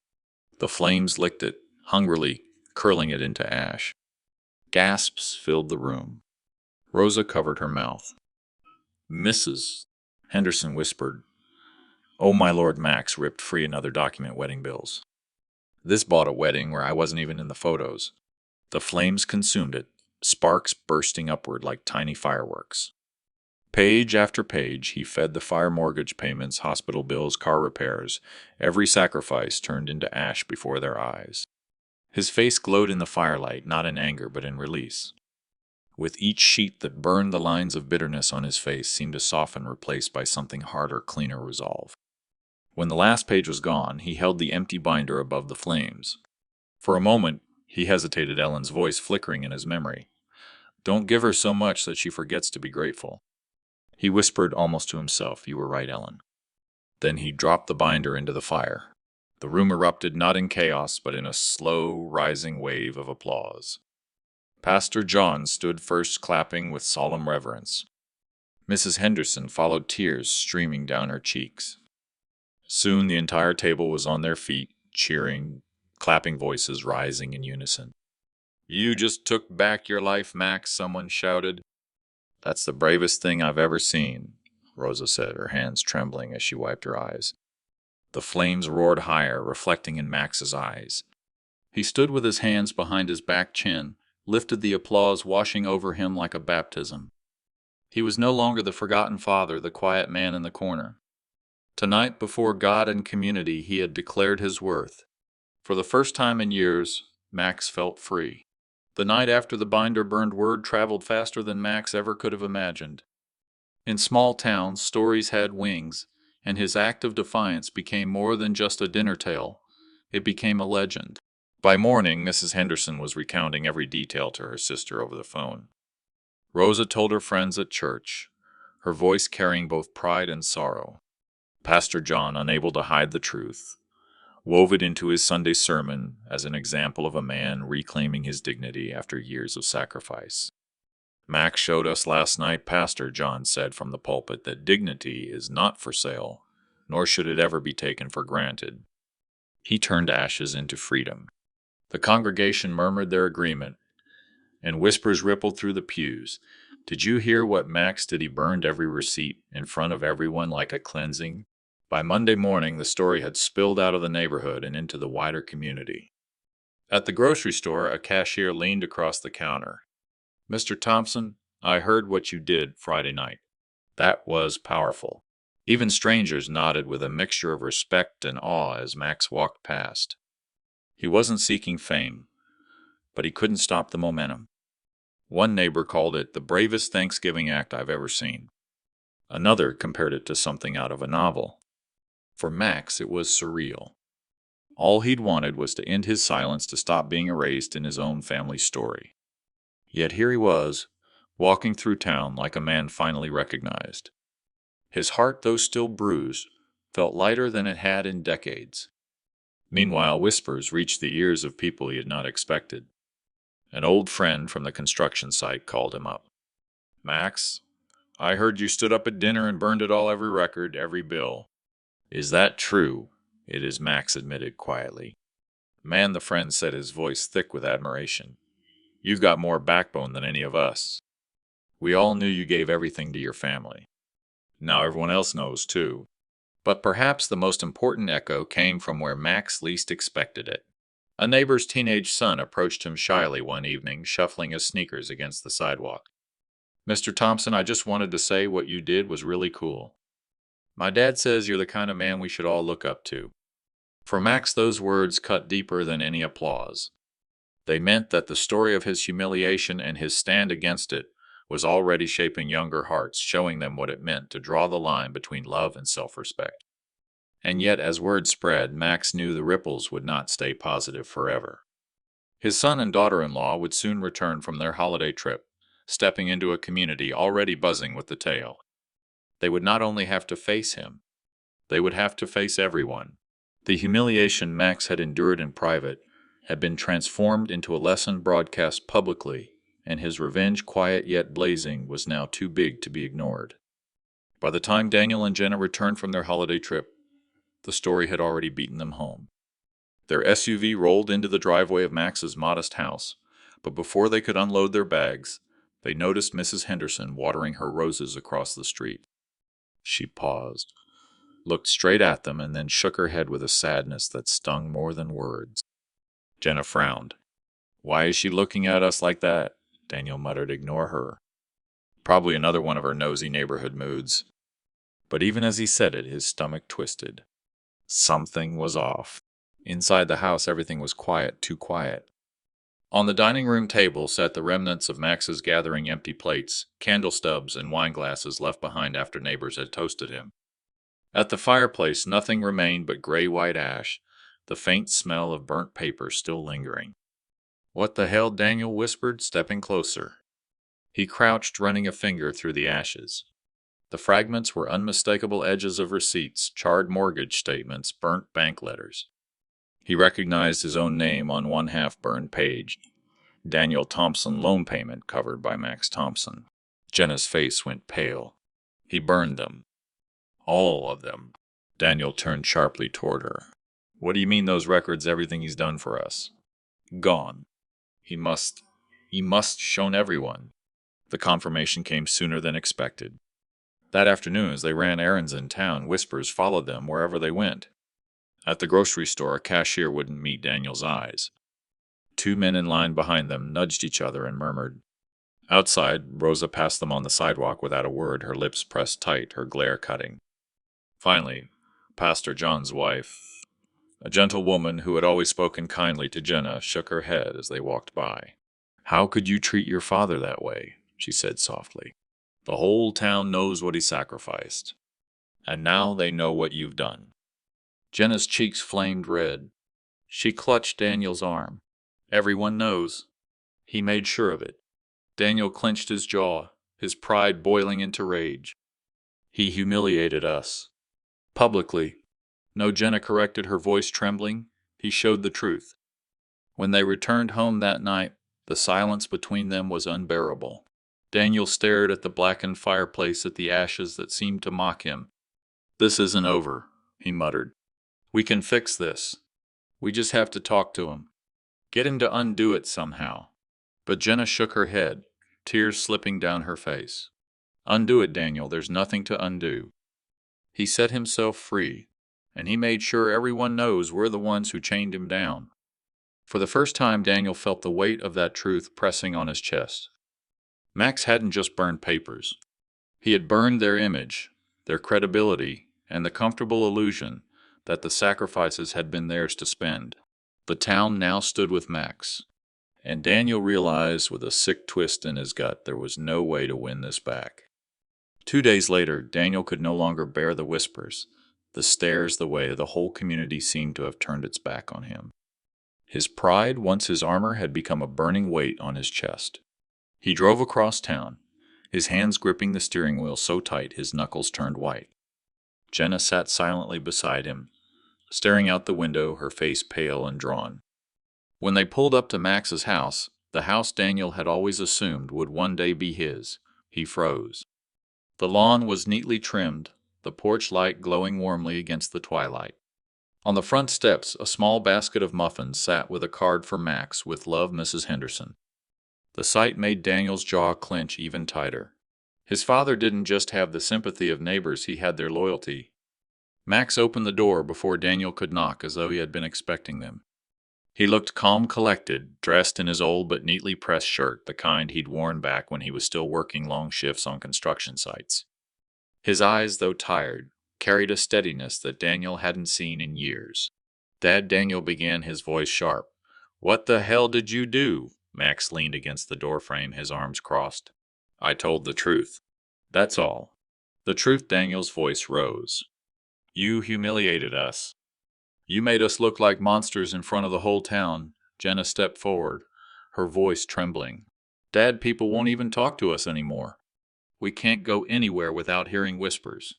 The flames licked it, hungrily, curling it into ash. Gasps filled the room. Rosa covered her mouth. "Mrs. Henderson whispered, "Oh, my Lord." Max ripped free another document, wedding bills. "This bought a wedding where I wasn't even in the photos." The flames consumed it, sparks bursting upward like tiny fireworks. Page after page, he fed the fire, mortgage payments, hospital bills, car repairs. Every sacrifice turned into ash before their eyes. His face glowed in the firelight, not in anger, but in release. With each sheet that burned, the lines of bitterness on his face seemed to soften, replaced by something harder, cleaner resolve. When the last page was gone, he held the empty binder above the flames. For a moment, he hesitated, Ellen's voice flickering in his memory. "Don't give her so much that she forgets to be grateful." He whispered almost to himself, "You were right, Ellen." Then he dropped the binder into the fire. The room erupted, not in chaos, but in a slow, rising wave of applause. Pastor John stood first, clapping with solemn reverence. Mrs. Henderson followed, tears streaming down her cheeks. Soon the entire table was on their feet, cheering, clapping voices rising in unison. "You just took back your life, Max," someone shouted. "That's the bravest thing I've ever seen," Rosa said, her hands trembling as she wiped her eyes. The flames roared higher, reflecting in Max's eyes. He stood with his hands behind his back chin, lifted, the applause washing over him like a baptism. He was no longer the forgotten father, the quiet man in the corner. Tonight, before God and community, he had declared his worth. For the first time in years, Max felt free. The night after the binder burned, word traveled faster than Max ever could have imagined. In small towns, stories had wings, and his act of defiance became more than just a dinner tale. It became a legend. By morning, Mrs. Henderson was recounting every detail to her sister over the phone. Rosa told her friends at church, her voice carrying both pride and sorrow. Pastor John, unable to hide the truth, wove it into his Sunday sermon as an example of a man reclaiming his dignity after years of sacrifice. "Max showed us last night," Pastor John said from the pulpit, "that dignity is not for sale, nor should it ever be taken for granted." He turned ashes into freedom. The congregation murmured their agreement, and whispers rippled through the pews. "Did you hear what Max did? He burned every receipt in front of everyone like a cleansing." By Monday morning, the story had spilled out of the neighborhood and into the wider community. At the grocery store, a cashier leaned across the counter. "Mr. Thompson, I heard what you did Friday night. That was powerful." Even strangers nodded with a mixture of respect and awe as Max walked past. He wasn't seeking fame, but he couldn't stop the momentum. One neighbor called it the bravest Thanksgiving act I've ever seen. Another compared it to something out of a novel. For Max, it was surreal. All he'd wanted was to end his silence, to stop being erased in his own family story. Yet here he was, walking through town like a man finally recognized. His heart, though still bruised, felt lighter than it had in decades. Meanwhile, whispers reached the ears of people he had not expected. An old friend from the construction site called him up. Max, I heard you stood up at dinner and burned it all, every record, every bill. Is that true? It is, Max admitted quietly. Man, the friend said, his voice thick with admiration. You've got more backbone than any of us. We all knew you gave everything to your family. Now everyone else knows, too. But perhaps the most important echo came from where Max least expected it. A neighbor's teenage son approached him shyly one evening, shuffling his sneakers against the sidewalk. Mr. Thompson, I just wanted to say what you did was really cool. My dad says you're the kind of man we should all look up to. For Max, those words cut deeper than any applause. They meant that the story of his humiliation and his stand against it was already shaping younger hearts, showing them what it meant to draw the line between love and self-respect. And yet, as word spread, Max knew the ripples would not stay positive forever. His son and daughter-in-law would soon return from their holiday trip, stepping into a community already buzzing with the tale. They would not only have to face him, they would have to face everyone. The humiliation Max had endured in private had been transformed into a lesson broadcast publicly, and his revenge, quiet yet blazing, was now too big to be ignored. By the time Daniel and Jenna returned from their holiday trip, the story had already beaten them home. Their SUV rolled into the driveway of Max's modest house, but before they could unload their bags, they noticed Mrs. Henderson watering her roses across the street. She paused, looked straight at them, and then shook her head with a sadness that stung more than words. Jenna frowned. Why is she looking at us like that? Daniel muttered. Ignore her. Probably another one of her nosy neighborhood moods. But even as he said it, his stomach twisted. Something was off. Inside the house, everything was quiet, too quiet. On the dining room table sat the remnants of Max's gathering: empty plates, candle stubs, and wine glasses left behind after neighbors had toasted him. At the fireplace, nothing remained but gray-white ash, the faint smell of burnt paper still lingering. What the hell? Daniel whispered, stepping closer. He crouched, running a finger through the ashes. The fragments were unmistakable edges of receipts, charred mortgage statements, burnt bank letters. He recognized his own name on one half-burned page. Daniel Thompson, loan payment covered by Max Thompson. Jenna's face went pale. He burned them. All of them. Daniel turned sharply toward her. What do you mean those records, everything he's done for us? Gone. He must shown everyone. The confirmation came sooner than expected. That afternoon, as they ran errands in town, whispers followed them wherever they went. At the grocery store, a cashier wouldn't meet Daniel's eyes. Two men in line behind them nudged each other and murmured. Outside, Rosa passed them on the sidewalk without a word, her lips pressed tight, her glare cutting. Finally, Pastor John's wife, a gentle woman who had always spoken kindly to Jenna, shook her head as they walked by. How could you treat your father that way? She said softly. The whole town knows what he sacrificed. And now they know what you've done. Jenna's cheeks flamed red. She clutched Daniel's arm. Everyone knows. He made sure of it. Daniel clenched his jaw, his pride boiling into rage. He humiliated us. Publicly. No, Jenna corrected, her voice trembling. He showed the truth. When they returned home that night, the silence between them was unbearable. Daniel stared at the blackened fireplace, at the ashes that seemed to mock him. This isn't over, he muttered. We can fix this. We just have to talk to him. Get him to undo it somehow. But Jenna shook her head, tears slipping down her face. Undo it, Daniel. There's nothing to undo. He set himself free, and he made sure everyone knows we're the ones who chained him down. For the first time, Daniel felt the weight of that truth pressing on his chest. Max hadn't just burned papers. He had burned their image, their credibility, and the comfortable illusion that the sacrifices had been theirs to spend. The town now stood with Max, and Daniel realized with a sick twist in his gut there was no way to win this back. 2 days later, Daniel could no longer bear the whispers, the stares, the way the whole community seemed to have turned its back on him. His pride, once his armor, had become a burning weight on his chest. He drove across town, his hands gripping the steering wheel so tight his knuckles turned white. Jenna sat silently beside him, staring out the window, her face pale and drawn. When they pulled up to Max's house, the house Daniel had always assumed would one day be his, He froze. The lawn was neatly trimmed, the porch light glowing warmly against the twilight. On the front steps, a small basket of muffins sat with a card for Max with "Love, Mrs. Henderson." The sight made Daniel's jaw clench even tighter. His father didn't just have the sympathy of neighbors, he had their loyalty. Max opened the door before Daniel could knock, as though he had been expecting them. He looked calm, collected, dressed in his old but neatly pressed shirt, the kind he'd worn back when he was still working long shifts on construction sites. His eyes, though tired, carried a steadiness that Daniel hadn't seen in years. "Dad," Daniel began, his voice sharp. "What the hell did you do?" Max leaned against the doorframe, his arms crossed. "I told the truth. That's all." "The truth?" Daniel's voice rose. "You humiliated us. You made us look like monsters in front of the whole town." Jenna stepped forward, her voice trembling. "Dad, people won't even talk to us anymore. We can't go anywhere without hearing whispers."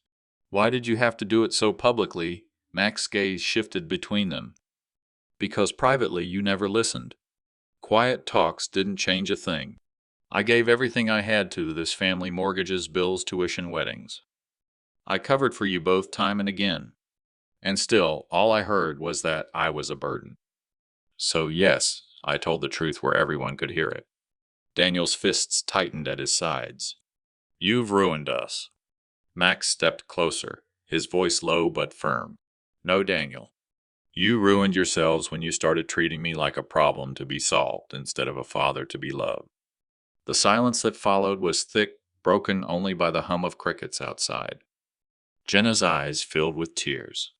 "Why did you have to do it so publicly?" Max's gaze shifted between them. "Because privately you never listened. Quiet talks didn't change a thing. I gave everything I had to this family: mortgages, bills, tuition, weddings. I covered for you both time and again. And still, all I heard was that I was a burden. So yes, I told the truth where everyone could hear it." Daniel's fists tightened at his sides. "You've ruined us." Max stepped closer, his voice low but firm. "No, Daniel. You ruined yourselves when you started treating me like a problem to be solved instead of a father to be loved." The silence that followed was thick, broken only by the hum of crickets outside. Jenna's eyes filled with tears.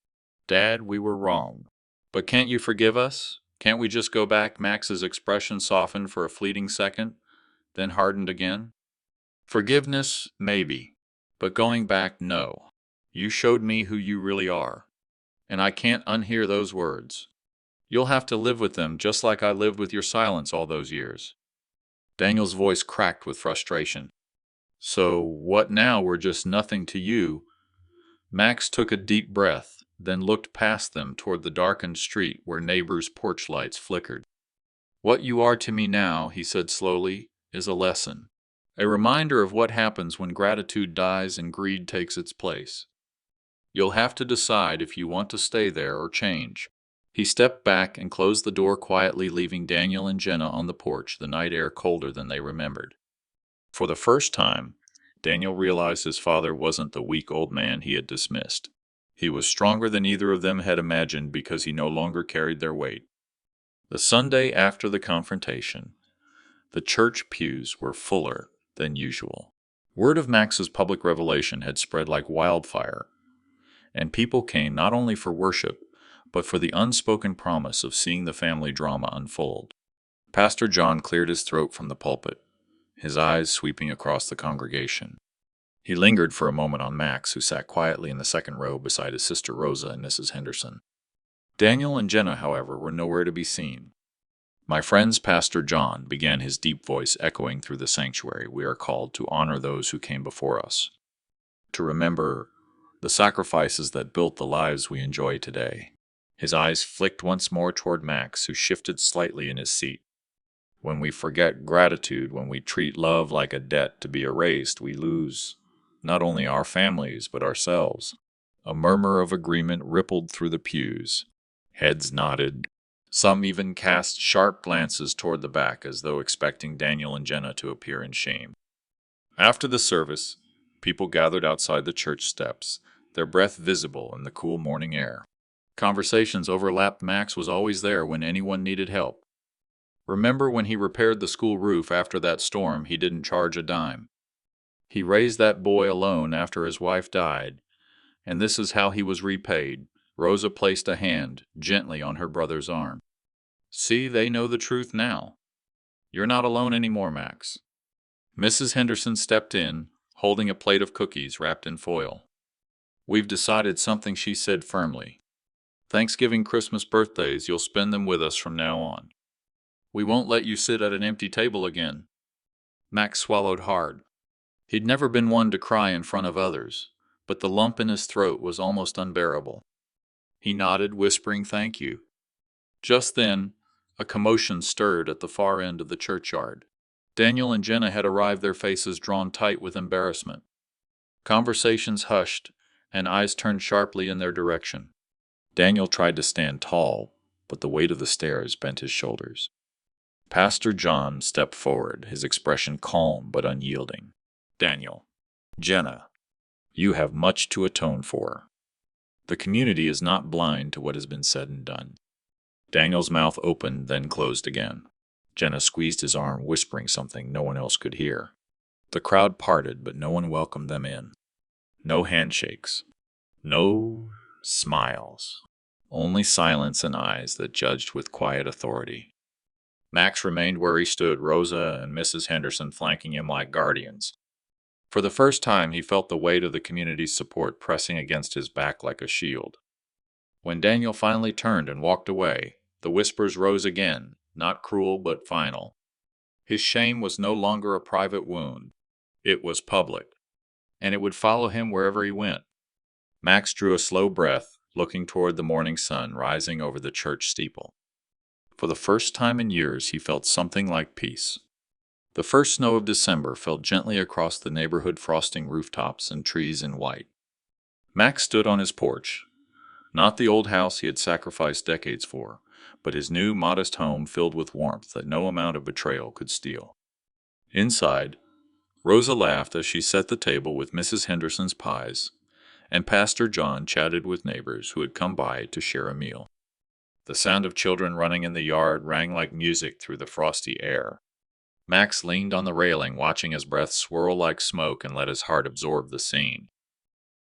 "Dad, we were wrong. But can't you forgive us? Can't we just go back?" Max's expression softened for a fleeting second, then hardened again. "Forgiveness, maybe. But going back, no. You showed me who you really are. And I can't unhear those words. You'll have to live with them, just like I lived with your silence all those years." Daniel's voice cracked with frustration. "So, what now? We're just nothing to you?" Max took a deep breath, then looked past them toward the darkened street where neighbors' porch lights flickered. "What you are to me now," he said slowly, "is a lesson. A reminder of what happens when gratitude dies and greed takes its place. You'll have to decide if you want to stay there or change." He stepped back and closed the door quietly, leaving Daniel and Jenna on the porch, the night air colder than they remembered. For the first time, Daniel realized his father wasn't the weak old man he had dismissed. He was stronger than either of them had imagined because he no longer carried their weight. The Sunday after the confrontation, the church pews were fuller than usual. Word of Max's public revelation had spread like wildfire, and people came not only for worship, but for the unspoken promise of seeing the family drama unfold. Pastor John cleared his throat from the pulpit, his eyes sweeping across the congregation. He lingered for a moment on Max, who sat quietly in the second row beside his sister Rosa and Mrs. Henderson. Daniel and Jenna, however, were nowhere to be seen. "My friends," Pastor John began, his deep voice echoing through the sanctuary, "we are called to honor those who came before us, to remember the sacrifices that built the lives we enjoy today." His eyes flicked once more toward Max, who shifted slightly in his seat. "When we forget gratitude, when we treat love like a debt to be erased, we lose not only our families, but ourselves." A murmur of agreement rippled through the pews. Heads nodded. Some even cast sharp glances toward the back, as though expecting Daniel and Jenna to appear in shame. After the service, people gathered outside the church steps, their breath visible in the cool morning air. Conversations overlapped. Max was always there when anyone needed help. Remember when he repaired the school roof after that storm? He didn't charge a dime. He raised that boy alone after his wife died, and this is how he was repaid. Rosa placed a hand gently on her brother's arm. "See, they know the truth now. You're not alone anymore, Max." Mrs. Henderson stepped in, holding a plate of cookies wrapped in foil. "We've decided something," she said firmly. "Thanksgiving, Christmas, birthdays, you'll spend them with us from now on. We won't let you sit at an empty table again." Max swallowed hard. He'd never been one to cry in front of others, but the lump in his throat was almost unbearable. He nodded, whispering thank you. Just then, a commotion stirred at the far end of the churchyard. Daniel and Jenna had arrived, their faces drawn tight with embarrassment. Conversations hushed, and eyes turned sharply in their direction. Daniel tried to stand tall, but the weight of the stairs bent his shoulders. Pastor John stepped forward, his expression calm but unyielding. Daniel, Jenna, you have much to atone for. The community is not blind to what has been said and done. Daniel's mouth opened, then closed again. Jenna squeezed his arm, whispering something no one else could hear. The crowd parted, but no one welcomed them in. No handshakes. No smiles. Only silence and eyes that judged with quiet authority. Max remained where he stood, Rosa and Mrs. Henderson flanking him like guardians. For the first time, he felt the weight of the community's support pressing against his back like a shield. When Daniel finally turned and walked away, the whispers rose again, not cruel but final. His shame was no longer a private wound. It was public, and it would follow him wherever he went. Max drew a slow breath, looking toward the morning sun rising over the church steeple. For the first time in years, he felt something like peace. The first snow of December fell gently across the neighborhood, frosting rooftops and trees in white. Max stood on his porch, not the old house he had sacrificed decades for, but his new, modest home filled with warmth that no amount of betrayal could steal. Inside, Rosa laughed as she set the table with Mrs. Henderson's pies, and Pastor John chatted with neighbors who had come by to share a meal. The sound of children running in the yard rang like music through the frosty air. Max leaned on the railing, watching his breath swirl like smoke and let his heart absorb the scene.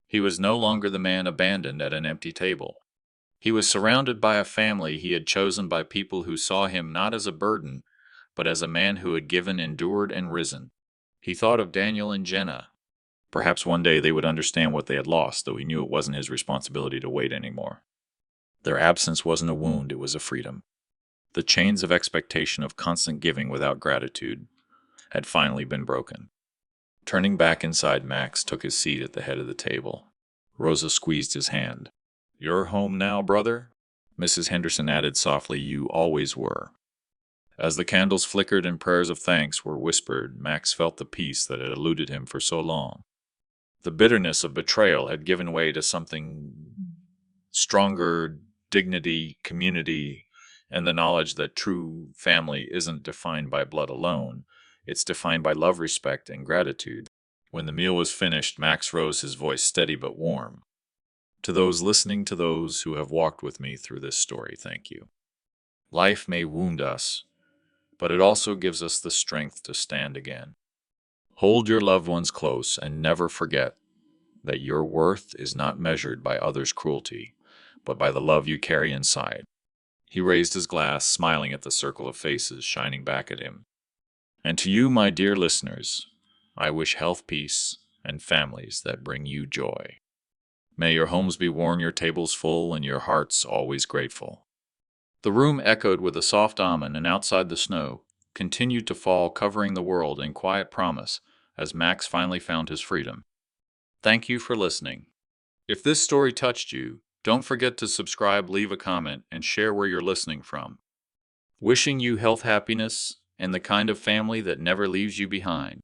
He was no longer the man abandoned at an empty table. He was surrounded by a family he had chosen, by people who saw him not as a burden, but as a man who had given, endured, and risen. He thought of Daniel and Jenna. Perhaps one day they would understand what they had lost, though he knew it wasn't his responsibility to wait anymore. Their absence wasn't a wound, it was a freedom. The chains of expectation of constant giving without gratitude had finally been broken. Turning back inside, Max took his seat at the head of the table. Rosa squeezed his hand. "You're home now, brother?" Mrs. Henderson added softly, "You always were." As the candles flickered and prayers of thanks were whispered, Max felt the peace that had eluded him for so long. The bitterness of betrayal had given way to something stronger: dignity, community, and the knowledge that true family isn't defined by blood alone. It's defined by love, respect, and gratitude. When the meal was finished, Max rose, his voice steady but warm. "To those listening, to those who have walked with me through this story, thank you. Life may wound us, but it also gives us the strength to stand again. Hold your loved ones close and never forget that your worth is not measured by others' cruelty, but by the love you carry inside." He raised his glass, smiling at the circle of faces shining back at him. "And to you, my dear listeners, I wish health, peace, and families that bring you joy. May your homes be warm, your tables full, and your hearts always grateful." The room echoed with a soft amen, and outside the snow continued to fall, covering the world in quiet promise as Max finally found his freedom. Thank you for listening. If this story touched you, don't forget to subscribe, leave a comment, and share where you're listening from. Wishing you health, happiness, and the kind of family that never leaves you behind.